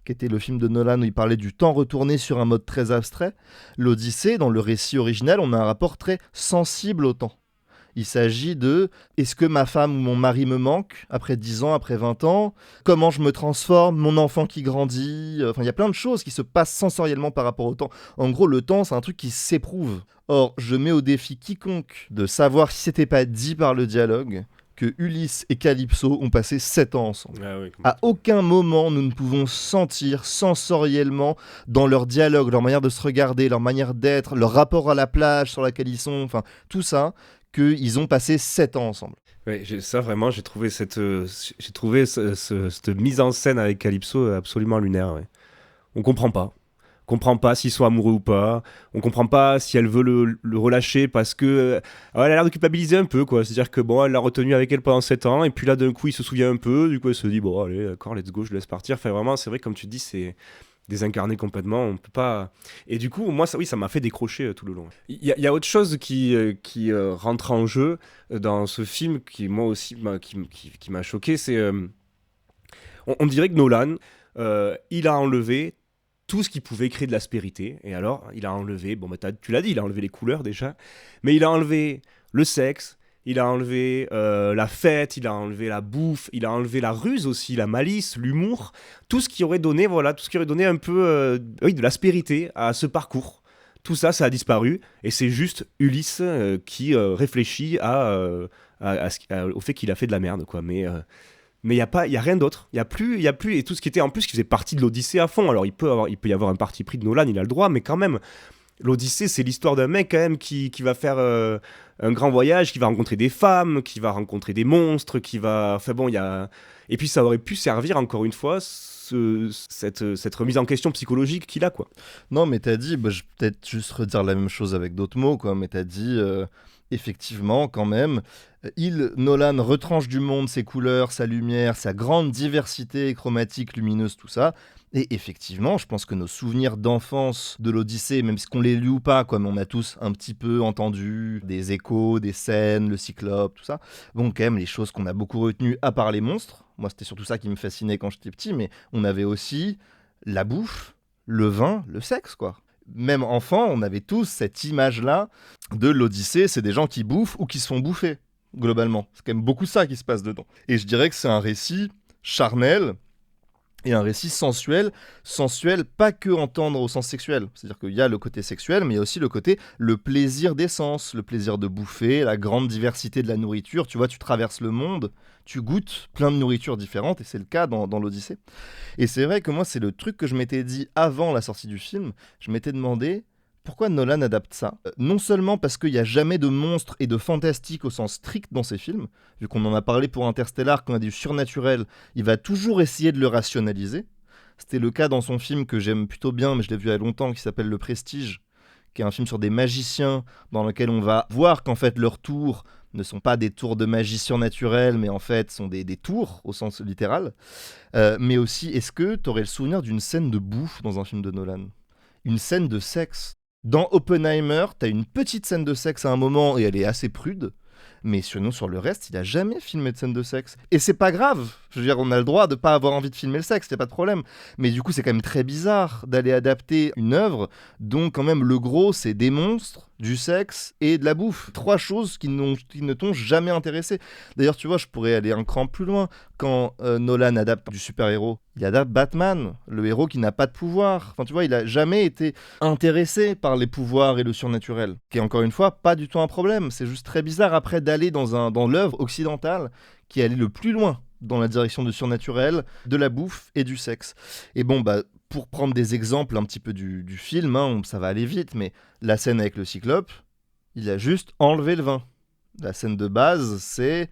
qui était le film de Nolan où il parlait du temps retourné sur un mode très abstrait, l'Odyssée, dans le récit original, on a un rapport très sensible au temps. Il s'agit de est-ce que ma femme ou mon mari me manque après 10 ans, après 20 ans? Comment je me transforme? Mon enfant qui grandit? Enfin, il y a plein de choses qui se passent sensoriellement par rapport au temps. En gros, le temps, c'est un truc qui s'éprouve. Or, je mets au défi quiconque de savoir si c'était pas dit par le dialogue que Ulysse et Calypso ont passé 7 ans ensemble. Ah oui, À aucun moment, nous ne pouvons sentir sensoriellement dans leur dialogue, leur manière de se regarder, leur manière d'être, leur rapport à la plage sur laquelle ils sont, enfin, tout ça, qu'ils ont passé 7 ans ensemble. Ouais, ça vraiment, j'ai trouvé cette mise en scène avec Calypso absolument lunaire. Ouais. On comprend pas s'ils sont amoureux ou pas. On comprend pas si elle veut le relâcher parce que elle a l'air de culpabiliser un peu, quoi. C'est-à-dire que bon, elle l'a retenu avec elle pendant 7 ans et puis là d'un coup il se souvient un peu. Du coup elle se dit bon allez d'accord, let's go, je le laisse partir. Enfin vraiment, c'est vrai comme tu dis, c'est désincarné complètement. On peut pas. Et du coup moi ça m'a fait décrocher tout le long. Il y a autre chose qui rentre en jeu dans ce film qui moi aussi qui m'a choqué, c'est on dirait que Nolan il a enlevé tout ce qui pouvait créer de l'aspérité. Et alors, il a enlevé, bon, bah, tu l'as dit, il a enlevé les couleurs déjà, mais il a enlevé le sexe, il a enlevé la fête, il a enlevé la bouffe, il a enlevé la ruse aussi, la malice, l'humour, tout ce qui aurait donné, voilà, tout ce qui aurait donné un peu de l'aspérité à ce parcours. Tout ça, ça a disparu, et c'est juste Ulysse qui réfléchit au fait qu'il a fait de la merde, quoi. Mais il y a rien d'autre. Il y a plus et tout ce qui était en plus qui faisait partie de l'Odyssée à fond. Alors il peut y avoir un parti pris de Nolan, il a le droit, mais quand même l'Odyssée c'est l'histoire d'un mec quand même qui va faire un grand voyage, qui va rencontrer des femmes, qui va rencontrer des monstres, qui va enfin bon, il y a et puis ça aurait pu servir encore une fois cette remise en question psychologique qu'il a, quoi. Non, mais t'as dit, je vais peut-être juste redire la même chose avec d'autres mots, quoi, mais t'as dit, effectivement, quand même, Nolan retranche du monde ses couleurs, sa lumière, sa grande diversité chromatique, lumineuse, tout ça. Et effectivement, je pense que nos souvenirs d'enfance de l'Odyssée, même si on les lit ou pas, quoi, mais on a tous un petit peu entendu des échos, des scènes, le cyclope, tout ça. Bon, quand même, les choses qu'on a beaucoup retenues, à part les monstres, moi c'était surtout ça qui me fascinait quand j'étais petit, mais on avait aussi la bouffe, le vin, le sexe, quoi. Même enfant, on avait tous cette image-là de l'Odyssée, c'est des gens qui bouffent ou qui se font bouffer, globalement. C'est quand même beaucoup ça qui se passe dedans. Et je dirais que c'est un récit charnel, et un récit sensuel pas que entendre au sens sexuel. C'est-à-dire qu'il y a le côté sexuel, mais il y a aussi le plaisir des sens, le plaisir de bouffer, la grande diversité de la nourriture. Tu vois, tu traverses le monde, tu goûtes plein de nourritures différentes, et c'est le cas dans l'Odyssée. Et c'est vrai que moi, c'est le truc que je m'étais dit avant la sortie du film. Je m'étais demandé pourquoi Nolan adapte ça. Non seulement parce qu'il n'y a jamais de monstres et de fantastique au sens strict dans ses films, vu qu'on en a parlé pour Interstellar, qu'on a du surnaturel, il va toujours essayer de le rationaliser. C'était le cas dans son film que j'aime plutôt bien, mais je l'ai vu il y a longtemps, qui s'appelle Le Prestige, qui est un film sur des magiciens, dans lequel on va voir qu'en fait leurs tours ne sont pas des tours de magie surnaturelle, mais en fait sont des tours au sens littéral. Mais aussi, est-ce que tu aurais le souvenir d'une scène de bouffe dans un film de Nolan? Une scène de sexe? Dans Oppenheimer, t'as une petite scène de sexe à un moment et elle est assez prude, mais sinon sur le reste, il a jamais filmé de scène de sexe. Et c'est pas grave, je veux dire, on a le droit de pas avoir envie de filmer le sexe, y a pas de problème. Mais du coup, c'est quand même très bizarre d'aller adapter une œuvre dont quand même le gros, c'est des monstres, du sexe et de la bouffe. 3 choses qui ne t'ont jamais intéressé. D'ailleurs, tu vois, je pourrais aller un cran plus loin. Quand Nolan adapte du super-héros, il adapte Batman, le héros qui n'a pas de pouvoir. Enfin, tu vois, il a jamais été intéressé par les pouvoirs et le surnaturel. Qui est encore une fois pas du tout un problème. C'est juste très bizarre après d'aller dans l'œuvre occidentale qui allait le plus loin dans la direction du surnaturel, de la bouffe et du sexe. Et bon, bah, pour prendre des exemples un petit peu du film, hein, ça va aller vite, mais la scène avec le cyclope, il a juste enlevé le vin. La scène de base, c'est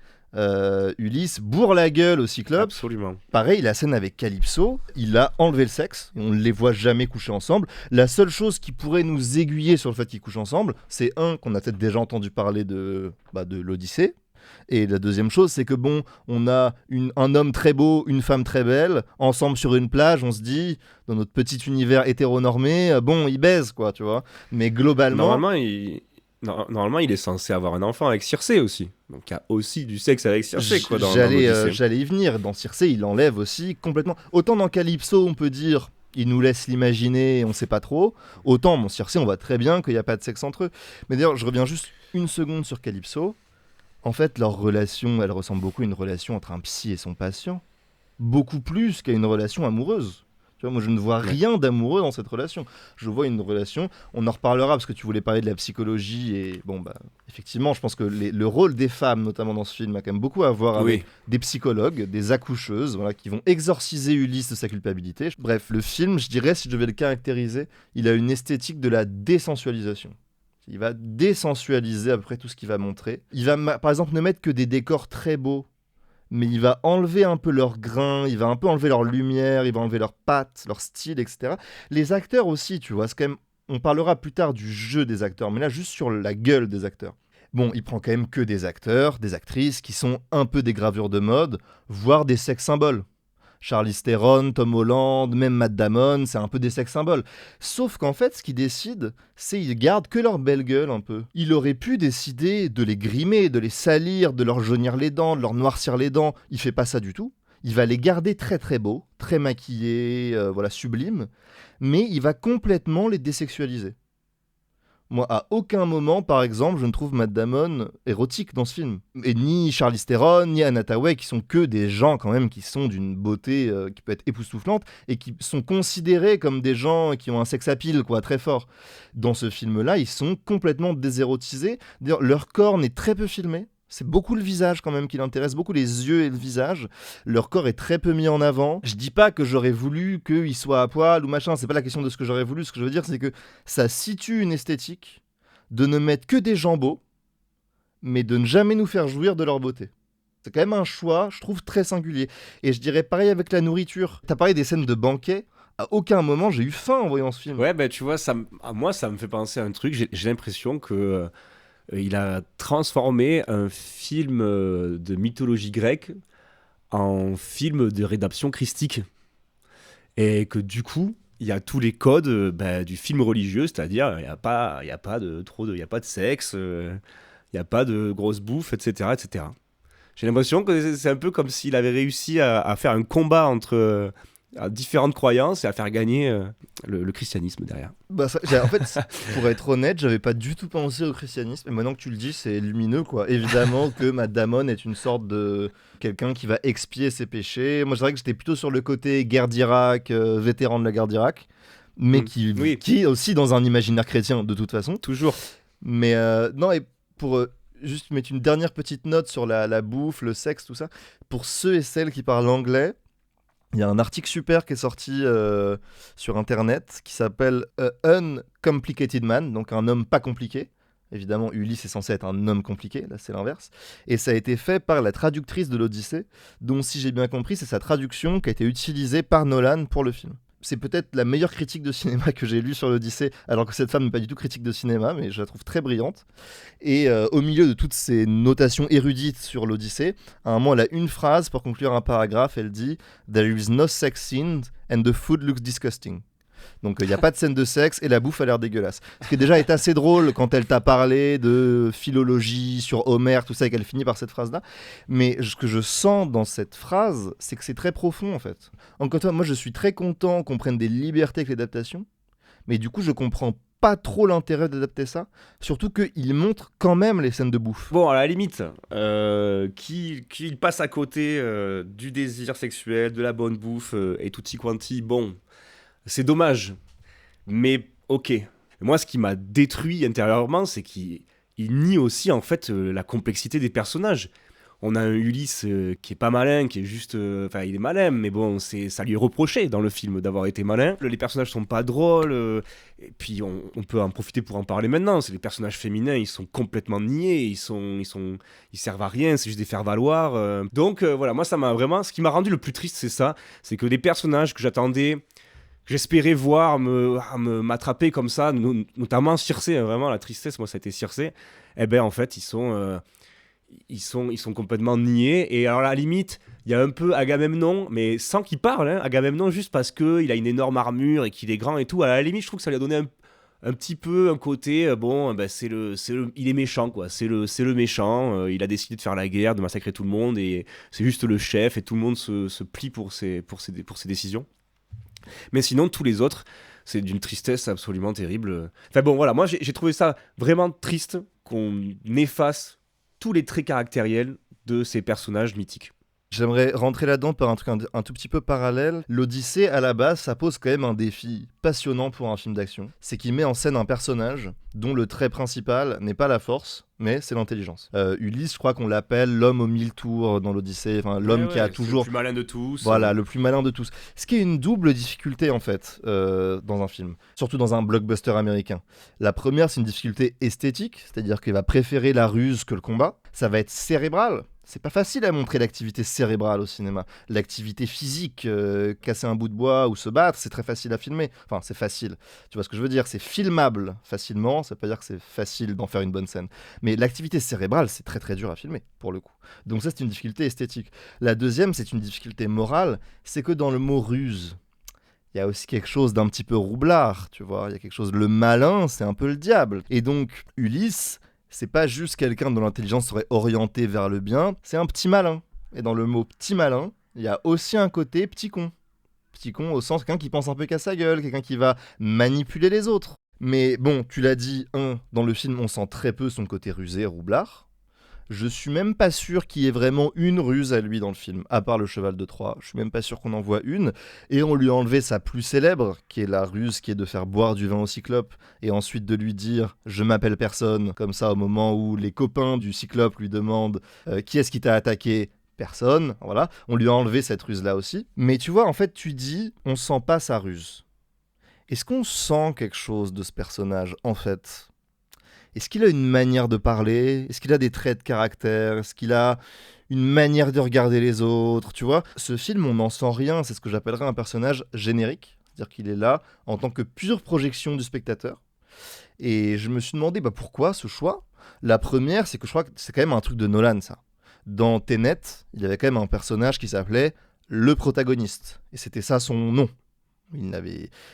Ulysse bourre la gueule au Cyclope. Absolument. Pareil, la scène avec Calypso, il a enlevé le sexe, et on ne les voit jamais coucher ensemble. La seule chose qui pourrait nous aiguiller sur le fait qu'ils couchent ensemble, c'est qu'on a peut-être déjà entendu parler de l'Odyssée. Et la deuxième chose, c'est que on a un homme très beau, une femme très belle, ensemble sur une plage, on se dit, dans notre petit univers hétéronormé, ils baisent, quoi, tu vois. Mais globalement... Normalement, il est censé avoir un enfant avec Circé aussi. Donc il y a aussi du sexe avec Circé, quoi, dans l'Odyssée. J'allais y venir. Dans Circé, il enlève aussi complètement. Autant dans Calypso, on peut dire, il nous laisse l'imaginer, on sait pas trop. Autant, Circé, on voit très bien qu'il n'y a pas de sexe entre eux. Mais d'ailleurs, je reviens juste une seconde sur Calypso. En fait, leur relation, elle ressemble beaucoup à une relation entre un psy et son patient. Beaucoup plus qu'à une relation amoureuse. Tu vois, moi, je ne vois rien d'amoureux dans cette relation. Je vois une relation, on en reparlera parce que tu voulais parler de la psychologie et effectivement, je pense que le rôle des femmes, notamment dans ce film, a quand même beaucoup à voir avec des psychologues, des accoucheuses, qui vont exorciser Ulysse de sa culpabilité. Bref, le film, je dirais, si je devais le caractériser, il a une esthétique de la désensualisation. Il va désensualiser à peu près tout ce qu'il va montrer. Il va, par exemple, ne mettre que des décors très beaux, mais il va enlever un peu leur grain, il va un peu enlever leur lumière, il va enlever leurs pattes, leur style, etc. Les acteurs aussi, tu vois, c'est quand même... On parlera plus tard du jeu des acteurs, mais là, juste sur la gueule des acteurs. Il prend quand même que des acteurs, des actrices qui sont un peu des gravures de mode, voire des sex symboles. Charlize Theron, Tom Holland, même Matt Damon, c'est un peu des sex symboles. Sauf qu'en fait, ce qu'ils décident, c'est qu'ils gardent que leur belle gueule un peu. Il aurait pu décider de les grimer, de les salir, de leur jaunir les dents, de leur noircir les dents. Il fait pas ça du tout. Il va les garder très très beaux, très maquillés, sublimes, mais il va complètement les désexualiser. Moi, à aucun moment, par exemple, je ne trouve Matt Damon érotique dans ce film. Et ni Charlize Theron, ni Anna Hathaway, qui sont que des gens quand même qui sont d'une beauté qui peut être époustouflante et qui sont considérés comme des gens qui ont un sex appeal, quoi, très fort. Dans ce film-là, ils sont complètement désérotisés. D'ailleurs, leur corps n'est très peu filmé. C'est beaucoup le visage quand même qui l'intéresse, beaucoup les yeux et le visage. Leur corps est très peu mis en avant. Je dis pas que j'aurais voulu qu'ils soient à poil ou machin, c'est pas la question de ce que j'aurais voulu. Ce que je veux dire, c'est que ça situe une esthétique de ne mettre que des gens beaux, mais de ne jamais nous faire jouir de leur beauté. C'est quand même un choix, je trouve, très singulier. Et je dirais pareil avec la nourriture. T'as parlé des scènes de banquet. À aucun moment, j'ai eu faim en voyant ce film. Ouais, tu vois, moi, ça me fait penser à un truc. J'ai l'impression que... il a transformé un film de mythologie grecque en film de rédemption christique. Et que du coup, il y a tous les codes du film religieux, c'est-à-dire il n'y a pas de sexe, il n'y a pas de grosse bouffe, etc., etc. J'ai l'impression que c'est un peu comme s'il avait réussi à faire un combat entre différentes croyances et à faire gagner le christianisme derrière. En fait, pour être honnête, j'avais pas du tout pensé au christianisme. Et maintenant que tu le dis, c'est lumineux, quoi. Évidemment que Matt Damon est une sorte de quelqu'un qui va expier ses péchés. Moi, je dirais que j'étais plutôt sur le côté guerre d'Irak, vétéran de la guerre d'Irak, mais qui est aussi dans un imaginaire chrétien, de toute façon. Toujours. Mais non, et pour juste mettre une dernière petite note sur la bouffe, le sexe, tout ça, pour ceux et celles qui parlent anglais, il y a un article super qui est sorti sur internet qui s'appelle Uncomplicated Man, donc un homme pas compliqué. Évidemment, Ulysse est censé être un homme compliqué, là c'est l'inverse. Et ça a été fait par la traductrice de l'Odyssée, dont, si j'ai bien compris, c'est sa traduction qui a été utilisée par Nolan pour le film. C'est peut-être la meilleure critique de cinéma que j'ai lue sur l'Odyssée, alors que cette femme n'est pas du tout critique de cinéma, mais je la trouve très brillante. Et au milieu de toutes ces notations érudites sur l'Odyssée, à un moment, elle a une phrase pour conclure un paragraphe, elle dit « There is no sex scene and the food looks disgusting ». Donc il n'y a pas de scène de sexe et la bouffe a l'air dégueulasse. Ce qui déjà est assez drôle quand elle t'a parlé de philologie sur Homère, tout ça, et qu'elle finit par cette phrase-là. Mais ce que je sens dans cette phrase, c'est que c'est très profond en fait. Encore une fois, moi je suis très content qu'on prenne des libertés avec l'adaptation, mais du coup je comprends pas trop l'intérêt d'adapter ça, surtout qu'il montre quand même les scènes de bouffe. Bon, à la limite, qu'il passe à côté du désir sexuel, de la bonne bouffe et tutti quanti, bon... C'est dommage, mais ok. Moi, ce qui m'a détruit intérieurement, c'est qu'il nie aussi en fait la complexité des personnages. on a un Ulysse qui est pas malin, qui est juste... Enfin, il est malin, mais bon, ça lui est reproché dans le film d'avoir été malin. Les personnages sont pas drôles, et puis on peut en profiter pour en parler maintenant. C'est les personnages féminins, ils sont complètement niais, ils servent à rien, c'est juste des faire-valoir. Donc voilà, moi ça m'a vraiment... Ce qui m'a rendu le plus triste, c'est ça. C'est que des personnages que j'espérais voir m'attraper comme ça, notamment Circé, hein, vraiment la tristesse, moi ça a été Circé. Eh ben en fait, ils sont complètement niais. Et alors, à la limite, il y a un peu Agamemnon, mais sans qu'il parle. Hein, Agamemnon, juste parce qu'il a une énorme armure et qu'il est grand et tout. À la limite, je trouve que ça lui a donné un petit peu un côté. Bon, ben, il est méchant, quoi. C'est le méchant. Il a décidé de faire la guerre, de massacrer tout le monde. Et c'est juste le chef. Et tout le monde se plie pour ses décisions. Mais sinon, tous les autres, c'est d'une tristesse absolument terrible. Enfin bon, voilà, moi j'ai trouvé ça vraiment triste qu'on efface tous les traits caractériels de ces personnages mythiques. J'aimerais rentrer là-dedans par un truc un tout petit peu parallèle. L'Odyssée, à la base, ça pose quand même un défi passionnant pour un film d'action. C'est qu'il met en scène un personnage dont le trait principal n'est pas la force, mais c'est l'intelligence. Ulysse, je crois qu'on l'appelle l'homme aux 1000 tours dans l'Odyssée, enfin, l'homme qui a toujours... le plus malin de tous. Voilà, le plus malin de tous. Ce qui est une double difficulté, en fait, dans un film. Surtout dans un blockbuster américain. La première, c'est une difficulté esthétique, c'est-à-dire qu'il va préférer la ruse que le combat. Ça va être cérébral. C'est pas facile à montrer l'activité cérébrale au cinéma. L'activité physique, casser un bout de bois ou se battre, c'est très facile à filmer. Enfin, c'est facile. Tu vois ce que je veux dire? C'est filmable facilement. Ça veut pas dire que c'est facile d'en faire une bonne scène. Mais l'activité cérébrale, c'est très très dur à filmer, pour le coup. Donc ça, c'est une difficulté esthétique. La deuxième, c'est une difficulté morale. C'est que dans le mot ruse, il y a aussi quelque chose d'un petit peu roublard, tu vois. Il y a quelque chose... Le malin, c'est un peu le diable. Et donc, Ulysse... c'est pas juste quelqu'un dont l'intelligence serait orientée vers le bien, c'est un petit malin. Et dans le mot petit malin, il y a aussi un côté petit con. Petit con au sens quelqu'un qui pense un peu qu'à sa gueule, quelqu'un qui va manipuler les autres. Mais bon, tu l'as dit, dans le film, on sent très peu son côté rusé, roublard. Je suis même pas sûr qu'il y ait vraiment une ruse à lui dans le film, à part le cheval de Troie. Je suis même pas sûr qu'on en voit une. Et on lui a enlevé sa plus célèbre, qui est la ruse qui est de faire boire du vin au cyclope, et ensuite de lui dire « je m'appelle personne », comme ça au moment où les copains du cyclope lui demandent « qui est-ce qui t'a attaqué ?» Personne, voilà. On lui a enlevé cette ruse-là aussi. Mais tu vois, en fait, tu dis « on sent pas sa ruse ». Est-ce qu'on sent quelque chose de ce personnage, en fait ? Est-ce qu'il a une manière de parler? Est-ce qu'il a des traits de caractère? Est-ce qu'il a une manière de regarder les autres? Tu vois, ce film, on n'en sent rien. C'est ce que j'appellerais un personnage générique. C'est-à-dire qu'il est là en tant que pure projection du spectateur. Et je me suis demandé pourquoi ce choix. La première, c'est que je crois que c'est quand même un truc de Nolan, ça. Dans Tenet, il y avait quand même un personnage qui s'appelait le protagoniste. Et c'était ça son nom.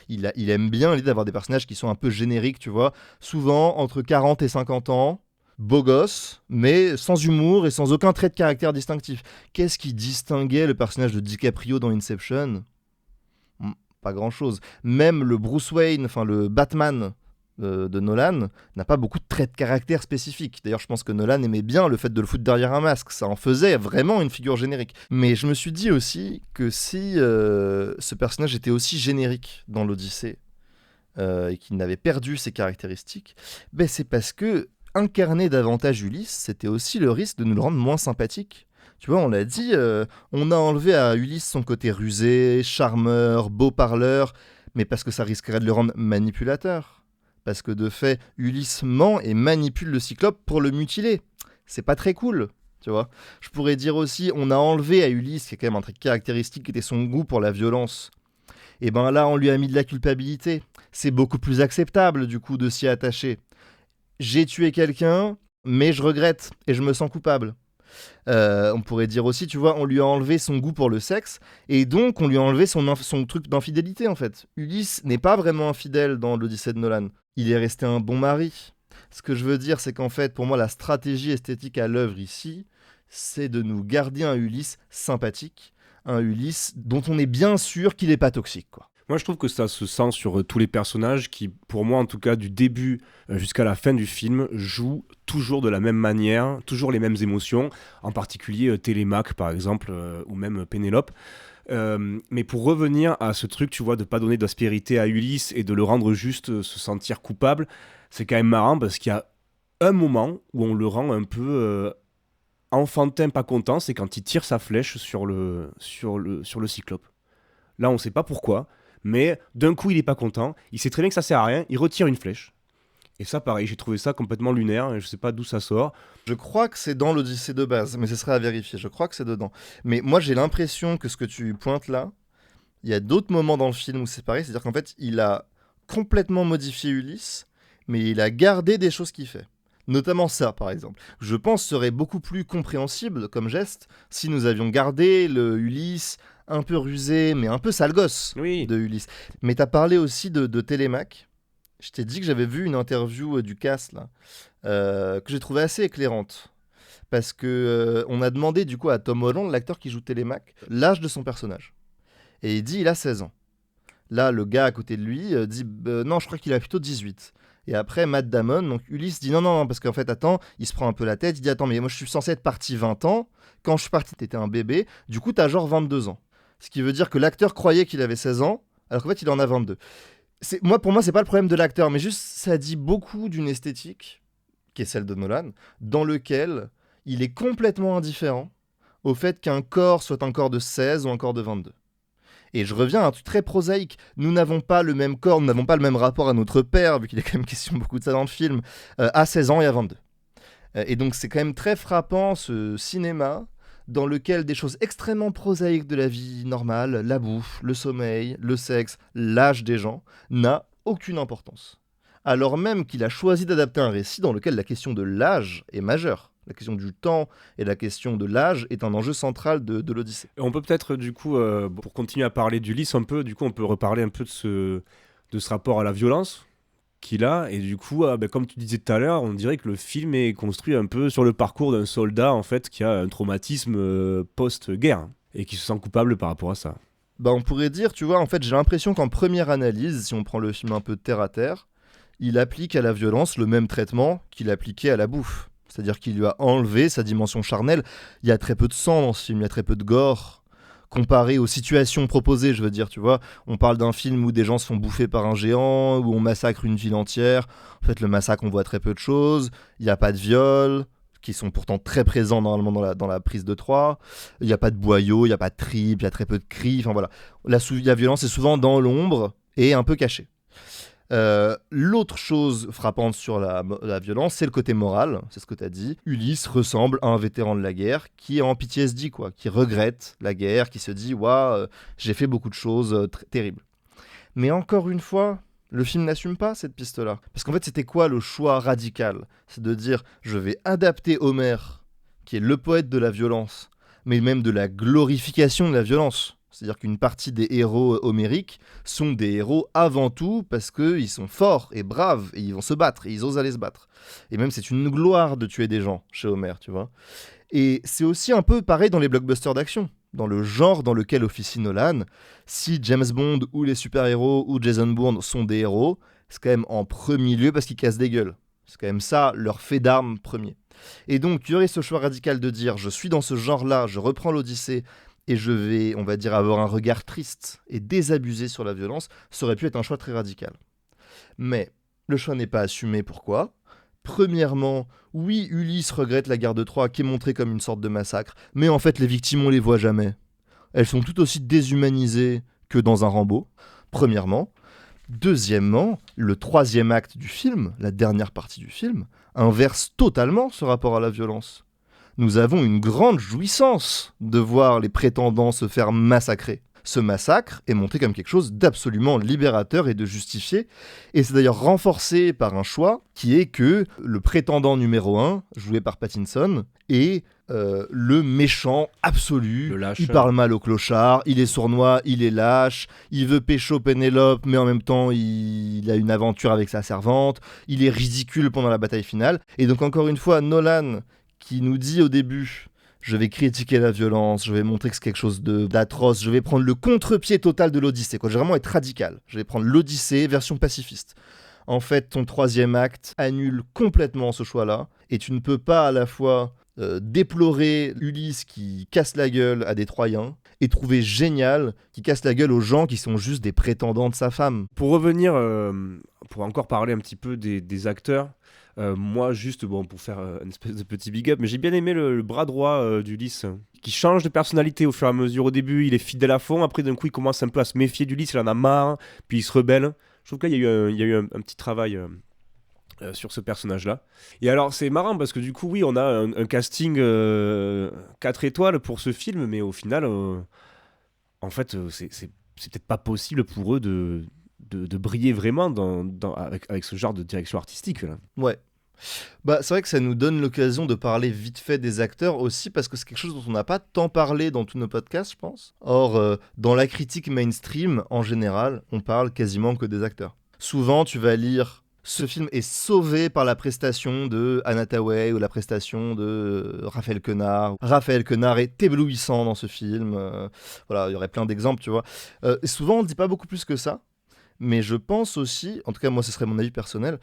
Il aime bien l'idée d'avoir des personnages qui sont un peu génériques, tu vois. Souvent entre 40 et 50 ans, beau gosse, mais sans humour et sans aucun trait de caractère distinctif. Qu'est-ce qui distinguait le personnage de DiCaprio dans Inception ? Pas grand-chose. Même le Bruce Wayne, enfin le Batman de Nolan, n'a pas beaucoup de traits de caractère spécifiques. D'ailleurs, je pense que Nolan aimait bien le fait de le foutre derrière un masque. Ça en faisait vraiment une figure générique. Mais je me suis dit aussi que si ce personnage était aussi générique dans l'Odyssée et qu'il n'avait perdu ses caractéristiques, c'est parce que incarner davantage Ulysse, c'était aussi le risque de nous le rendre moins sympathique. Tu vois, on l'a dit, on a enlevé à Ulysse son côté rusé, charmeur, beau parleur, mais parce que ça risquerait de le rendre manipulateur. Parce que de fait, Ulysse ment et manipule le cyclope pour le mutiler. C'est pas très cool, tu vois. Je pourrais dire aussi, on a enlevé à Ulysse, qui est quand même un trait caractéristique, qui était son goût pour la violence. Et là, on lui a mis de la culpabilité. C'est beaucoup plus acceptable, du coup, de s'y attacher. J'ai tué quelqu'un, mais je regrette et je me sens coupable. On pourrait dire aussi, tu vois, on lui a enlevé son goût pour le sexe, et donc on lui a enlevé son truc d'infidélité, en fait. Ulysse n'est pas vraiment infidèle dans l'Odyssée de Nolan. Il est resté un bon mari. Ce que je veux dire, c'est qu'en fait, pour moi, la stratégie esthétique à l'œuvre ici, c'est de nous garder un Ulysse sympathique, un Ulysse dont on est bien sûr qu'il n'est pas toxique, quoi. Moi, je trouve que ça se sent sur tous les personnages qui, pour moi en tout cas, du début jusqu'à la fin du film, jouent toujours de la même manière, toujours les mêmes émotions, en particulier Télémaque, par exemple, ou même Pénélope. Mais pour revenir à ce truc, tu vois, de pas donner d'aspérité à Ulysse et de le rendre juste se sentir coupable, c'est quand même marrant parce qu'il y a un moment où on le rend un peu enfantin, pas content, c'est quand il tire sa flèche sur le cyclope. Là, on sait pas pourquoi, mais d'un coup, il est pas content, il sait très bien que ça sert à rien, il retire une flèche. Et ça, pareil, j'ai trouvé ça complètement lunaire, et je sais pas d'où ça sort. Je crois que c'est dans l'Odyssée de base, mais ce serait à vérifier. Je crois que c'est dedans. Mais moi, j'ai l'impression que ce que tu pointes là, il y a d'autres moments dans le film où c'est pareil. C'est-à-dire qu'en fait, il a complètement modifié Ulysse, mais il a gardé des choses qu'il fait. Notamment ça, par exemple. Je pense serait beaucoup plus compréhensible comme geste si nous avions gardé le Ulysse un peu rusé, mais un peu sale gosse Oui. de Ulysse. Mais t'as parlé aussi de Télémaque. Je t'ai dit que j'avais vu une interview du cast là, que j'ai trouvé assez éclairante. Parce que on a demandé du coup à Tom Holland, l'acteur qui joue Télémaque, l'âge de son personnage. Et il dit il a 16 ans. Là, le gars à côté de lui dit non, je crois qu'il a plutôt 18. Et après, Matt Damon, donc Ulysse, dit non, parce qu'en fait, attends, il se prend un peu la tête. Il dit attends, mais moi je suis censé être parti 20 ans. Quand je suis parti, t'étais un bébé. Du coup, t'as genre 22 ans. Ce qui veut dire que l'acteur croyait qu'il avait 16 ans, alors qu'en fait, il en a 22. Pour moi, c'est pas le problème de l'acteur, mais juste ça dit beaucoup d'une esthétique, qui est celle de Nolan, dans lequel il est complètement indifférent au fait qu'un corps soit un corps de 16 ou un corps de 22. Et je reviens à un truc très prosaïque. Nous n'avons pas le même corps, nous n'avons pas le même rapport à notre père, vu qu'il est quand même question beaucoup de ça dans le film, à 16 ans et à 22. Et donc c'est quand même très frappant ce cinéma dans lequel des choses extrêmement prosaïques de la vie normale, la bouffe, le sommeil, le sexe, l'âge des gens, n'a aucune importance. Alors même qu'il a choisi d'adapter un récit dans lequel la question de l'âge est majeure. La question du temps et la question de l'âge est un enjeu central de l'Odyssée. On peut peut-être, du coup, pour continuer à parler d'Ulysse un peu, du coup, on peut reparler un peu de ce rapport à la violence qu'il a. Et du coup, comme tu disais tout à l'heure, on dirait que le film est construit un peu sur le parcours d'un soldat, en fait, qui a un traumatisme post-guerre et qui se sent coupable par rapport à ça. On pourrait dire, tu vois, en fait, j'ai l'impression qu'en première analyse, si on prend le film un peu terre à terre, il applique à la violence le même traitement qu'il appliquait à la bouffe. C'est-à-dire qu'il lui a enlevé sa dimension charnelle. Il y a très peu de sang dans ce film, il y a très peu de gore. Comparé aux situations proposées, je veux dire, tu vois. On parle d'un film où des gens se font bouffer par un géant, où on massacre une ville entière. En fait, le massacre, on voit très peu de choses. Il n'y a pas de viol, qui sont pourtant très présents normalement dans la prise de Troie. Il n'y a pas de boyaux, il n'y a pas de tripes, il y a très peu de cris. Enfin voilà. La violence est souvent dans l'ombre et un peu cachée. L'autre chose frappante sur la violence, c'est le côté moral, c'est ce que tu as dit. Ulysse ressemble à un vétéran de la guerre qui est en PTSD, quoi, qui regrette la guerre, qui se dit j'ai fait beaucoup de choses terribles. Mais encore une fois, le film n'assume pas cette piste-là. Parce qu'en fait, c'était quoi le choix radical ? C'est de dire je vais adapter Homère, qui est le poète de la violence, mais même de la glorification de la violence. C'est-à-dire qu'une partie des héros homériques sont des héros avant tout parce qu'ils sont forts et braves et ils vont se battre et ils osent aller se battre. Et même c'est une gloire de tuer des gens chez Homère, tu vois. Et c'est aussi un peu pareil dans les blockbusters d'action. Dans le genre dans lequel officie Nolan, si James Bond ou les super-héros ou Jason Bourne sont des héros, c'est quand même en premier lieu parce qu'ils cassent des gueules. C'est quand même ça leur fait d'armes premier. Et donc il y aurait ce choix radical de dire je suis dans ce genre-là, je reprends l'Odyssée, et je vais, on va dire, avoir un regard triste et désabusé sur la violence, ça aurait pu être un choix très radical. Mais le choix n'est pas assumé, pourquoi ? Premièrement, oui, Ulysse regrette la guerre de Troie qui est montrée comme une sorte de massacre, mais en fait les victimes on les voit jamais. Elles sont tout aussi déshumanisées que dans un Rambo, premièrement. Deuxièmement, le troisième acte du film, la dernière partie du film, inverse totalement ce rapport à la violence. Nous avons une grande jouissance de voir les prétendants se faire massacrer. Ce massacre est monté comme quelque chose d'absolument libérateur et de justifié, et c'est d'ailleurs renforcé par un choix qui est que le prétendant numéro 1, joué par Pattinson, est le méchant absolu. Le lâche. Il parle mal au clochard, il est sournois, il est lâche, il veut pécho Pénélope, mais en même temps il a une aventure avec sa servante, il est ridicule pendant la bataille finale, et donc encore une fois, Nolan qui nous dit au début je vais critiquer la violence, je vais montrer que c'est quelque chose d'atroce, je vais prendre le contre-pied total de l'Odyssée, quoi. Je vais vraiment être radical, je vais prendre l'Odyssée version pacifiste. En fait, ton troisième acte annule complètement ce choix-là, et tu ne peux pas à la fois déplorer Ulysse qui casse la gueule à des Troyens, et trouver génial qui casse la gueule aux gens qui sont juste des prétendants de sa femme. Pour revenir, pour encore parler un petit peu des acteurs, Moi, juste bon, pour faire une espèce de petit big up, mais j'ai bien aimé le bras droit d'Ulysse, qui change de personnalité au fur et à mesure. Au début, il est fidèle à fond, après d'un coup, il commence un peu à se méfier d'Ulysse, il en a marre, puis il se rebelle. Je trouve qu'il y a eu un petit travail sur ce personnage-là. Et alors, c'est marrant parce que du coup, oui, on a un casting 4 étoiles pour ce film, mais au final, en fait, c'est peut-être pas possible pour eux de briller vraiment avec ce genre de direction artistique, là. Ouais. Bah, c'est vrai que ça nous donne l'occasion de parler vite fait des acteurs aussi, parce que c'est quelque chose dont on n'a pas tant parlé dans tous nos podcasts, je pense. Or, dans la critique mainstream, en général, on parle quasiment que des acteurs. Souvent, tu vas lire ce film est sauvé par la prestation de Anna Thaoué ou la prestation de Raphaël Quenard. Raphaël Quenard est éblouissant dans ce film. Voilà, il y aurait plein d'exemples, tu vois. Souvent, on ne dit pas beaucoup plus que ça. Mais je pense aussi, en tout cas moi ce serait mon avis personnel,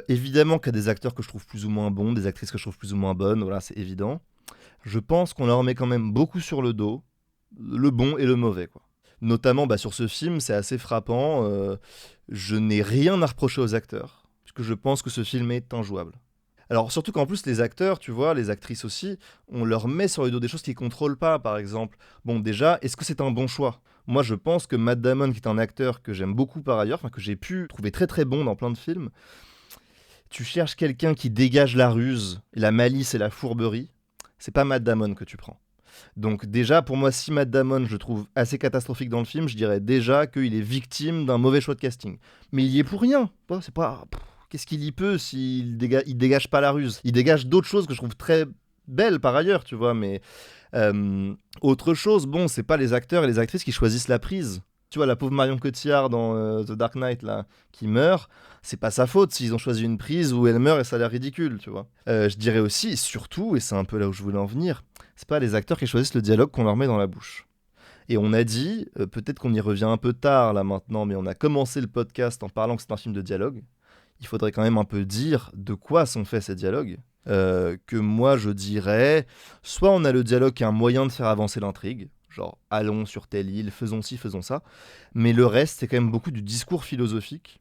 évidemment qu'il y a des acteurs que je trouve plus ou moins bons, des actrices que je trouve plus ou moins bonnes, voilà, c'est évident. Je pense qu'on leur met quand même beaucoup sur le dos, le bon et le mauvais, quoi. Notamment sur ce film, c'est assez frappant. Je n'ai rien à reprocher aux acteurs, puisque je pense que ce film est injouable. Alors surtout qu'en plus les acteurs, tu vois, les actrices aussi, on leur met sur le dos des choses qu'ils ne contrôlent pas, par exemple. Bon déjà, est-ce que c'est un bon choix ? Moi je pense que Matt Damon, qui est un acteur que j'aime beaucoup par ailleurs, que j'ai pu trouver très très bon dans plein de films, tu cherches quelqu'un qui dégage la ruse, la malice et la fourberie, c'est pas Matt Damon que tu prends. Donc déjà, pour moi, si Matt Damon, je trouve assez catastrophique dans le film, je dirais déjà qu'il est victime d'un mauvais choix de casting. Mais il y est pour rien. C'est pas... Qu'est-ce qu'il y peut s'il il dégage pas la ruse ? Il dégage d'autres choses que je trouve très belles par ailleurs, tu vois, mais... autre chose, bon, c'est pas les acteurs et les actrices qui choisissent la prise. Tu vois, la pauvre Marion Cotillard dans The Dark Knight, là, qui meurt, c'est pas sa faute s'ils ont choisi une prise où elle meurt et ça a l'air ridicule, tu vois. Je dirais aussi, et surtout, et c'est un peu là où je voulais en venir, c'est pas les acteurs qui choisissent le dialogue qu'on leur met dans la bouche. Et on a dit, peut-être qu'on y revient un peu tard là maintenant, mais on a commencé le podcast en parlant que c'est un film de dialogue. Il faudrait quand même un peu dire de quoi sont faits ces dialogues. Que moi je dirais, soit on a le dialogue qui est un moyen de faire avancer l'intrigue, genre allons sur telle île, faisons ci, faisons ça, mais le reste c'est quand même beaucoup du discours philosophique,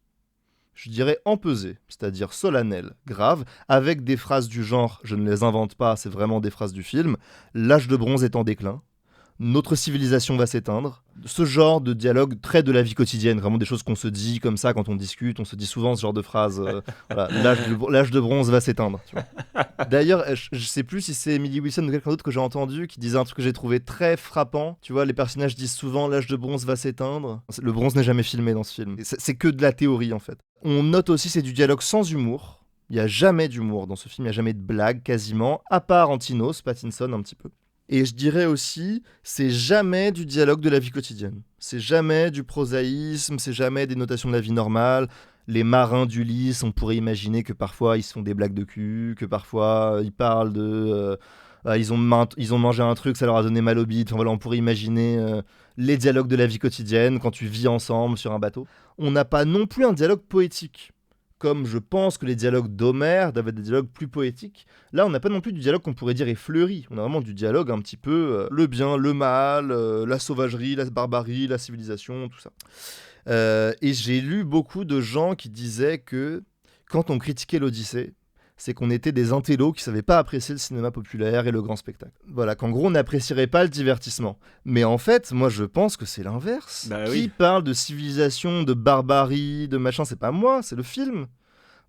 je dirais empesé, c'est-à-dire solennel, grave, avec des phrases du genre, je ne les invente pas, c'est vraiment des phrases du film, l'âge de bronze est en déclin, notre civilisation va s'éteindre. Ce genre de dialogue très de la vie quotidienne, vraiment des choses qu'on se dit comme ça quand on discute, on se dit souvent ce genre de phrases. Voilà, l'âge de bronze va s'éteindre. Tu vois. D'ailleurs, je sais plus si c'est Emily Wilson ou quelqu'un d'autre que j'ai entendu qui disait un truc que j'ai trouvé très frappant. Tu vois, les personnages disent souvent l'âge de bronze va s'éteindre. Le bronze n'est jamais filmé dans ce film. C'est que de la théorie en fait. On note aussi c'est du dialogue sans humour. Il n'y a jamais d'humour dans ce film, il n'y a jamais de blague quasiment, à part Antinos, Pattinson un petit peu. Et je dirais aussi, c'est jamais du dialogue de la vie quotidienne. C'est jamais du prosaïsme, c'est jamais des notations de la vie normale. Les marins d'Ulysse, on pourrait imaginer que parfois ils se font des blagues de cul, que parfois ils parlent de... ils ont mangé un truc, ça leur a donné mal au bide. Enfin, voilà, on pourrait imaginer les dialogues de la vie quotidienne quand tu vis ensemble sur un bateau. On n'a pas non plus un dialogue poétique. Comme je pense que les dialogues d'Homère avaient des dialogues plus poétiques. Là, on n'a pas non plus du dialogue qu'on pourrait dire est fleuri. On a vraiment du dialogue un petit peu le bien, le mal, la sauvagerie, la barbarie, la civilisation, tout ça. Et j'ai lu beaucoup de gens qui disaient que quand on critiquait l'Odyssée, c'est qu'on était des intellos qui savaient pas apprécier le cinéma populaire et le grand spectacle. Voilà, qu'en gros on n'apprécierait pas le divertissement. Mais en fait, moi je pense que c'est l'inverse. Qui parle de civilisation, de barbarie, de machin, c'est pas moi, c'est le film.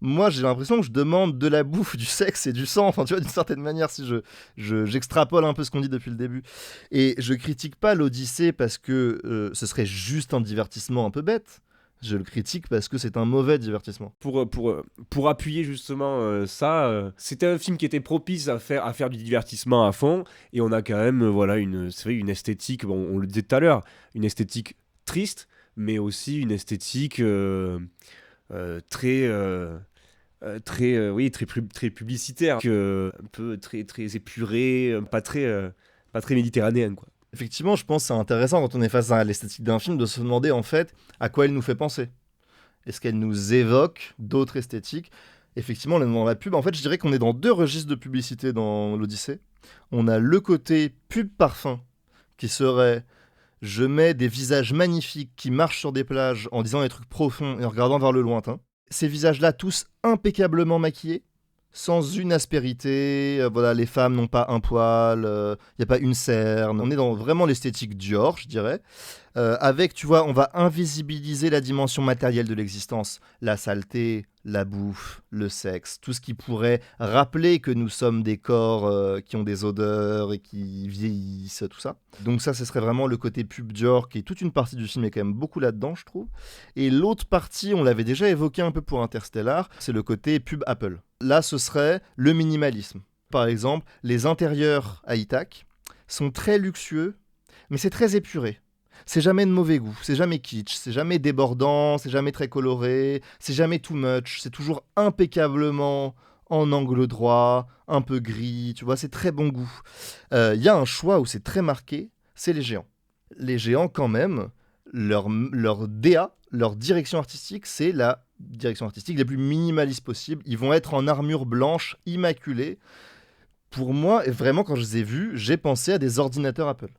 Moi j'ai l'impression que je demande de la bouffe, du sexe et du sang, enfin tu vois d'une certaine manière si j'extrapole un peu ce qu'on dit depuis le début. Et je critique pas l'Odyssée parce que ce serait juste un divertissement un peu bête. Je le critique parce que c'est un mauvais divertissement. Pour appuyer justement ça, c'était un film qui était propice à faire du divertissement à fond, et on a quand même une esthétique, bon, on le disait tout à l'heure, une esthétique triste, mais aussi une esthétique très publicitaire, un peu très épurée, pas très méditerranéenne, quoi. Effectivement, je pense que c'est intéressant quand on est face à l'esthétique d'un film de se demander en fait à quoi elle nous fait penser. Est-ce qu'elle nous évoque d'autres esthétiques ? Effectivement, dans la pub, en fait, je dirais qu'on est dans deux registres de publicité dans l'Odyssée. On a le côté pub parfum, qui serait je mets des visages magnifiques qui marchent sur des plages en disant des trucs profonds et en regardant vers le lointain. Ces visages-là, tous impeccablement maquillés, sans une aspérité. Voilà, les femmes n'ont pas un poil, il n'y a pas une cerne. On est dans vraiment l'esthétique Dior, je dirais. Avec, tu vois, on va invisibiliser la dimension matérielle de l'existence. La saleté, la bouffe, le sexe, tout ce qui pourrait rappeler que nous sommes des corps qui ont des odeurs et qui vieillissent, tout ça. Donc ça, ce serait vraiment le côté pub Dior, qui est toute une partie du film, est quand même beaucoup là-dedans, je trouve. Et l'autre partie, on l'avait déjà évoqué un peu pour Interstellar, c'est le côté pub Apple. Là, ce serait le minimalisme. Par exemple, les intérieurs à Ithac sont très luxueux, mais c'est très épuré. C'est jamais de mauvais goût, c'est jamais kitsch, c'est jamais débordant, c'est jamais très coloré, c'est jamais too much, c'est toujours impeccablement en angle droit, un peu gris, tu vois, c'est très bon goût. Y a un choix où c'est très marqué, c'est les géants. Les géants, quand même, leur DA, leur direction artistique, c'est la direction artistique la plus minimaliste possible. Ils vont être en armure blanche, immaculée. Pour moi, vraiment, quand je les ai vus, j'ai pensé à des ordinateurs Apple.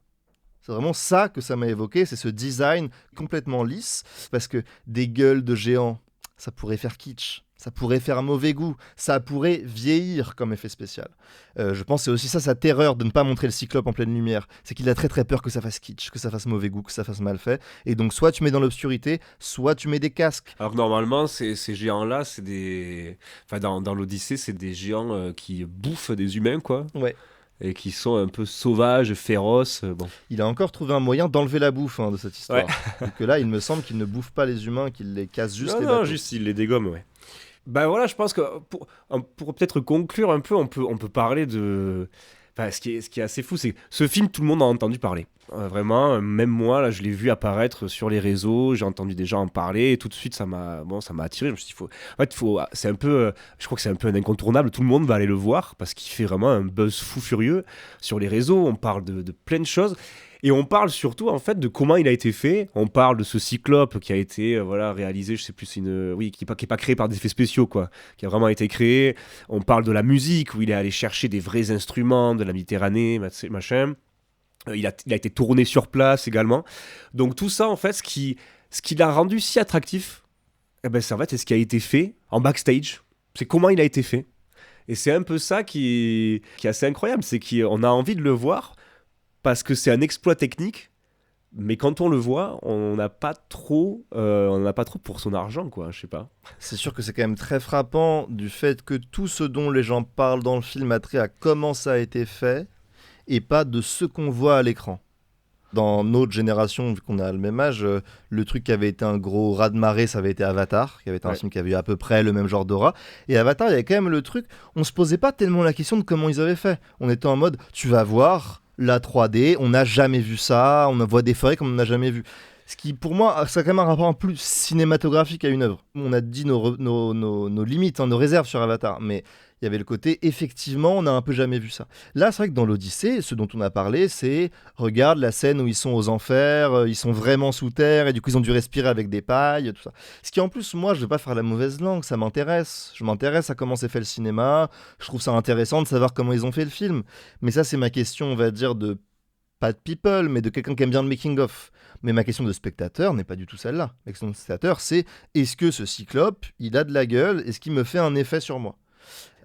C'est vraiment ça que ça m'a évoqué, c'est ce design complètement lisse, parce que des gueules de géants, ça pourrait faire kitsch, ça pourrait faire mauvais goût, ça pourrait vieillir comme effet spécial. Je pense que c'est aussi ça sa terreur de ne pas montrer le cyclope en pleine lumière, c'est qu'il a très très peur que ça fasse kitsch, que ça fasse mauvais goût, que ça fasse mal fait, et donc soit tu mets dans l'obscurité, soit tu mets des casques. Alors que normalement, ces géants-là, c'est des. Enfin, dans l'Odyssée, c'est des géants qui bouffent des humains, quoi. Ouais. Et qui sont un peu sauvages, féroces. Bon. Il a encore trouvé un moyen d'enlever la bouffe de cette histoire. Donc là, il me semble qu'il ne bouffe pas les humains, qu'il les casse juste les bateaux. Non, juste il les dégomme, ouais. Ben voilà, je pense que pour peut-être conclure un peu, on peut parler de. Enfin, ce qui est assez fou, c'est que ce film, tout le monde en a entendu parler. Vraiment, même moi, là, je l'ai vu apparaître sur les réseaux, j'ai entendu des gens en parler, et tout de suite, ça m'a attiré. Je me suis dit, c'est un peu, je crois que c'est un peu un incontournable. Tout le monde va aller le voir parce qu'il fait vraiment un buzz fou furieux sur les réseaux. On parle de plein de choses. Et on parle surtout en fait de comment il a été fait. On parle de ce cyclope qui a été réalisé, je sais plus, qui est pas créé par des effets spéciaux, quoi, qui a vraiment été créé. On parle de la musique où il est allé chercher des vrais instruments de la Méditerranée, machin. Il a été tourné sur place également. Donc tout ça en fait, ce qui l'a rendu si attractif, c'est en fait c'est ce qui a été fait en backstage. C'est comment il a été fait. Et c'est un peu ça qui est assez incroyable, c'est qu'on a envie de le voir parce que c'est un exploit technique, mais quand on le voit, on n'a pas trop pour son argent, quoi, je sais pas. C'est sûr que c'est quand même très frappant du fait que tout ce dont les gens parlent dans le film a trait à comment ça a été fait, et pas de ce qu'on voit à l'écran. Dans notre génération, vu qu'on a le même âge, le truc qui avait été un gros raz-de-marée, ça avait été Avatar, qui avait été un film qui avait eu à peu près le même genre d'aura. Et Avatar, il y avait quand même le truc, on se posait pas tellement la question de comment ils avaient fait. On était en mode, tu vas voir la 3D, on n'a jamais vu ça, on voit des forêts comme on n'a jamais vu. Ce qui, pour moi, ça a quand même un rapport plus cinématographique à une œuvre. On a dit nos limites, nos réserves sur Avatar, mais il y avait le côté, effectivement, on n'a un peu jamais vu ça. Là, c'est vrai que dans l'Odyssée, ce dont on a parlé, c'est, regarde la scène où ils sont aux enfers, ils sont vraiment sous terre, et du coup, ils ont dû respirer avec des pailles, tout ça. Ce qui, en plus, moi, je ne vais pas faire la mauvaise langue, ça m'intéresse. Je m'intéresse à comment s'est fait le cinéma, je trouve ça intéressant de savoir comment ils ont fait le film. Mais ça, c'est ma question, on va dire, pas de people, mais de quelqu'un qui aime bien le making-of. Mais ma question de spectateur n'est pas du tout celle-là. Ma question de spectateur, c'est, est-ce que ce cyclope, il a de la gueule, est-ce qu'il me fait un effet sur moi ?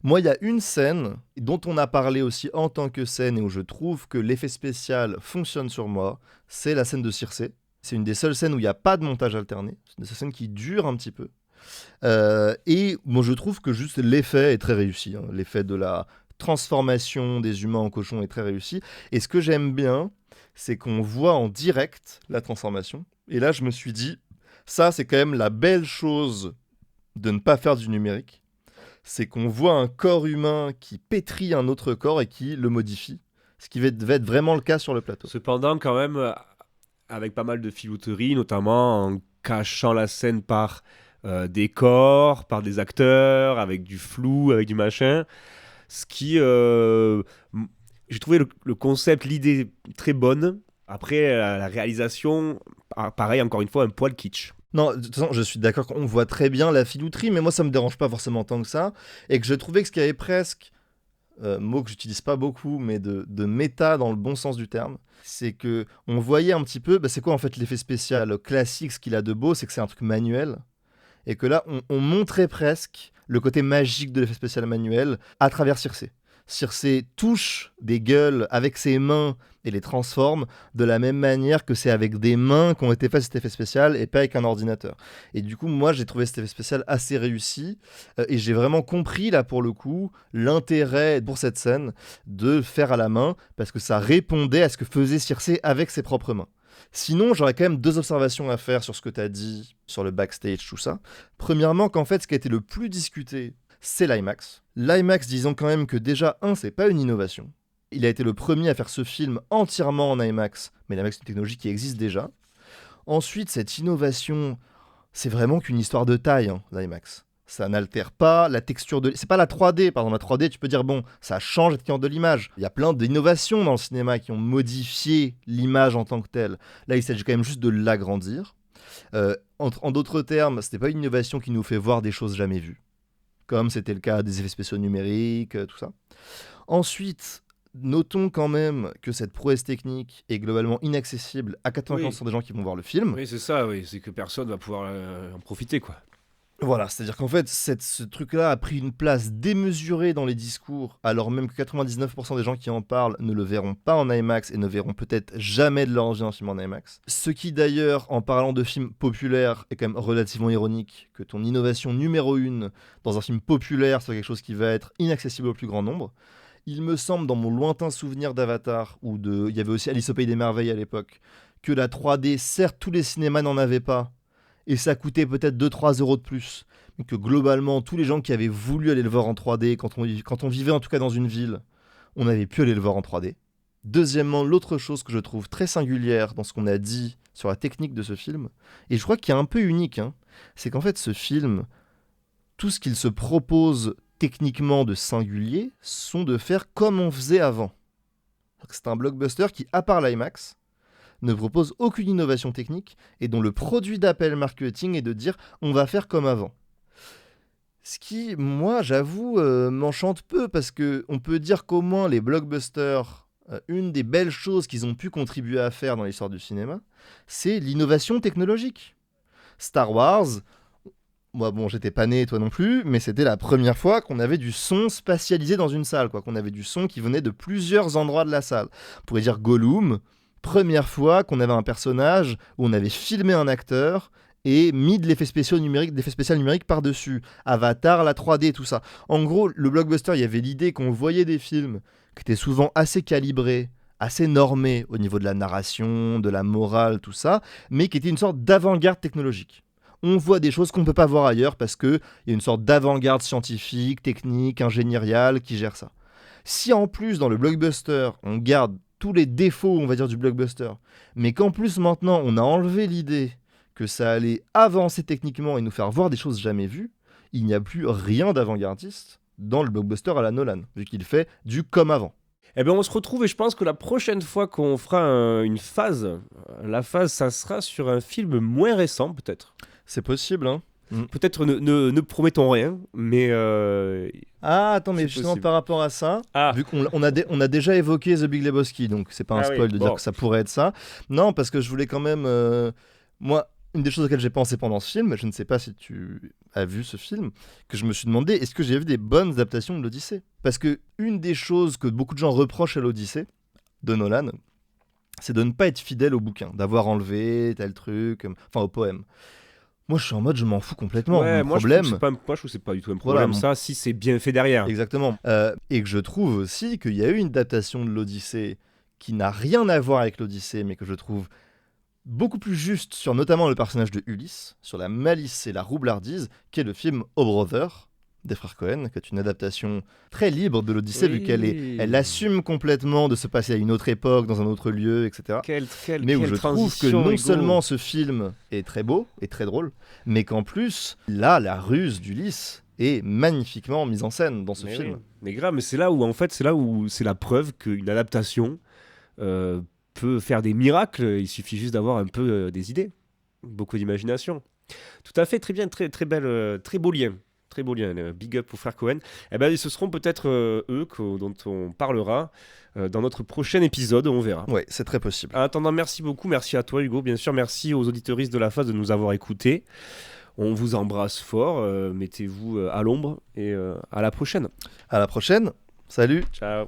Moi, il y a une scène dont on a parlé aussi en tant que scène et où je trouve que l'effet spécial fonctionne sur moi, c'est la scène de Circé. C'est une des seules scènes où il n'y a pas de montage alterné. C'est une des seules scènes qui dure un petit peu. Et moi, je trouve que juste l'effet est très réussi. L'effet de la transformation des humains en cochons est très réussi. Et ce que j'aime bien, c'est qu'on voit en direct la transformation. Et là, je me suis dit, ça, c'est quand même la belle chose de ne pas faire du numérique. C'est qu'on voit un corps humain qui pétrit un autre corps et qui le modifie. Ce qui va être vraiment le cas sur le plateau. Cependant, quand même, avec pas mal de filouterie, notamment en cachant la scène par des corps, par des acteurs, avec du flou, avec du machin. Ce qui... j'ai trouvé le concept, l'idée très bonne. Après, la réalisation, pareil, encore une fois, un poil kitsch. Non, de toute façon, je suis d'accord qu'on voit très bien la filouterie, mais moi, ça me dérange pas forcément tant que ça. Et que je trouvais que ce qu'il y avait presque, mot que j'utilise pas beaucoup, mais de méta dans le bon sens du terme, c'est que on voyait un petit peu, c'est quoi en fait l'effet spécial classique, ce qu'il a de beau, c'est que c'est un truc manuel. Et que là, on montrait presque le côté magique de l'effet spécial manuel à travers Circe. Circe touche des gueules avec ses mains et les transforme de la même manière que c'est avec des mains qu'ont été fait cet effet spécial et pas avec un ordinateur. Et du coup, moi, j'ai trouvé cet effet spécial assez réussi et j'ai vraiment compris, là, pour le coup, l'intérêt pour cette scène de faire à la main parce que ça répondait à ce que faisait Circe avec ses propres mains. Sinon, j'aurais quand même 2 observations à faire sur ce que tu as dit, sur le backstage, tout ça. Premièrement, qu'en fait, ce qui a été le plus discuté, c'est l'IMAX. L'IMAX, disons quand même que déjà, c'est pas une innovation. Il a été le premier à faire ce film entièrement en IMAX, mais l'IMAX est une technologie qui existe déjà. Ensuite, cette innovation, c'est vraiment qu'une histoire de taille, l'IMAX. Ça n'altère pas la texture de... C'est pas la 3D, pardon, la 3D, tu peux dire, bon, ça change la texture de l'image. Il y a plein d'innovations dans le cinéma qui ont modifié l'image en tant que telle. Là, il s'agit quand même juste de l'agrandir. En d'autres termes, c'était pas une innovation qui nous fait voir des choses jamais vues, comme c'était le cas des effets spéciaux numériques, tout ça. Ensuite, notons quand même que cette prouesse technique est globalement inaccessible à 80% des gens qui vont voir le film. Oui, c'est ça, oui. C'est que personne va pouvoir en profiter, quoi. Voilà, c'est-à-dire qu'en fait, ce truc-là a pris une place démesurée dans les discours, alors même que 99% des gens qui en parlent ne le verront pas en IMAX et ne verront peut-être jamais de leur vie un film en IMAX. Ce qui d'ailleurs, en parlant de films populaires, est quand même relativement ironique, que ton innovation numéro 1 dans un film populaire soit quelque chose qui va être inaccessible au plus grand nombre. Il me semble, dans mon lointain souvenir d'Avatar, il y avait aussi Alice au Pays des Merveilles à l'époque, que la 3D, certes tous les cinémas n'en avaient pas, et ça coûtait peut-être 2-3 euros de plus, mais que globalement, tous les gens qui avaient voulu aller le voir en 3D, quand on vivait en tout cas dans une ville, on avait pu aller le voir en 3D. Deuxièmement, l'autre chose que je trouve très singulière dans ce qu'on a dit sur la technique de ce film, et je crois qu'il est un peu unique, c'est qu'en fait ce film, tout ce qu'il se propose techniquement de singulier, sont de faire comme on faisait avant. C'est un blockbuster qui, à part l'IMAX, ne propose aucune innovation technique et dont le produit d'appel marketing est de dire on va faire comme avant. Ce qui, moi, j'avoue, m'enchante peu parce qu'on peut dire qu'au moins les blockbusters, une des belles choses qu'ils ont pu contribuer à faire dans l'histoire du cinéma, c'est l'innovation technologique. Star Wars, moi, bon, j'étais pas né, toi non plus, mais c'était la première fois qu'on avait du son spatialisé dans une salle, qu'on avait du son qui venait de plusieurs endroits de la salle. On pourrait dire Gollum. Première fois qu'on avait un personnage où on avait filmé un acteur et mis de l'effet spécial numérique par-dessus. Avatar, la 3D, tout ça. En gros, le blockbuster, il y avait l'idée qu'on voyait des films qui étaient souvent assez calibrés, assez normés au niveau de la narration, de la morale, tout ça, mais qui étaient une sorte d'avant-garde technologique. On voit des choses qu'on ne peut pas voir ailleurs parce qu'il y a une sorte d'avant-garde scientifique, technique, ingénieriale qui gère ça. Si en plus, dans le blockbuster, on garde tous les défauts, on va dire, du blockbuster, mais qu'en plus maintenant on a enlevé l'idée que ça allait avancer techniquement et nous faire voir des choses jamais vues, il n'y a plus rien d'avant-gardiste dans le blockbuster à la Nolan, vu qu'il fait du comme avant. Eh bien on se retrouve et je pense que la prochaine fois qu'on fera une phase, la phase ça sera sur un film moins récent peut-être. C'est possible, Peut-être ne promettons rien, mais... Ah, attends, mais justement par rapport à ça, vu qu'on a déjà évoqué The Big Lebowski, donc c'est pas un spoil de dire que ça pourrait être ça. Non, parce que je voulais quand même... Moi, une des choses auxquelles j'ai pensé pendant ce film, je ne sais pas si tu as vu ce film, que je me suis demandé, est-ce que j'ai vu des bonnes adaptations de l'Odyssée ? Parce que une des choses que beaucoup de gens reprochent à l'Odyssée de Nolan, c'est de ne pas être fidèle au bouquin, d'avoir enlevé tel truc, enfin au poème. Moi, je suis en mode, je m'en fous complètement. Ouais, moi, je trouve que c'est pas du tout un problème, voilà, ça, si c'est bien fait derrière. Exactement. Et que je trouve aussi qu'il y a eu une adaptation de l'Odyssée qui n'a rien à voir avec l'Odyssée, mais que je trouve beaucoup plus juste sur notamment le personnage de Ulysse, sur la malice et la roublardise, qui est le film O Brother, des frères Cohen, qui est une adaptation très libre de l'Odyssée, vu qu'elle assume complètement de se passer à une autre époque, dans un autre lieu, etc. Mais où je trouve que non seulement ce film est très beau et très drôle, mais qu'en plus, là, la ruse d'Ulysse est magnifiquement mise en scène dans ce film. Oui. Mais grave, mais c'est là où c'est la preuve qu'une adaptation peut faire des miracles. Il suffit juste d'avoir un peu des idées, beaucoup d'imagination. Tout à fait, très bien, très belle, très beau lien. Très beau lien, big up aux frères Cohen. Eh ben, ce seront peut-être eux dont on parlera dans notre prochain épisode, on verra. Oui, c'est très possible. En attendant, merci beaucoup, merci à toi Hugo, bien sûr, merci aux auditeuristes de la phase de nous avoir écoutés. On vous embrasse fort, mettez-vous à l'ombre et à la prochaine. À la prochaine. Salut. Ciao.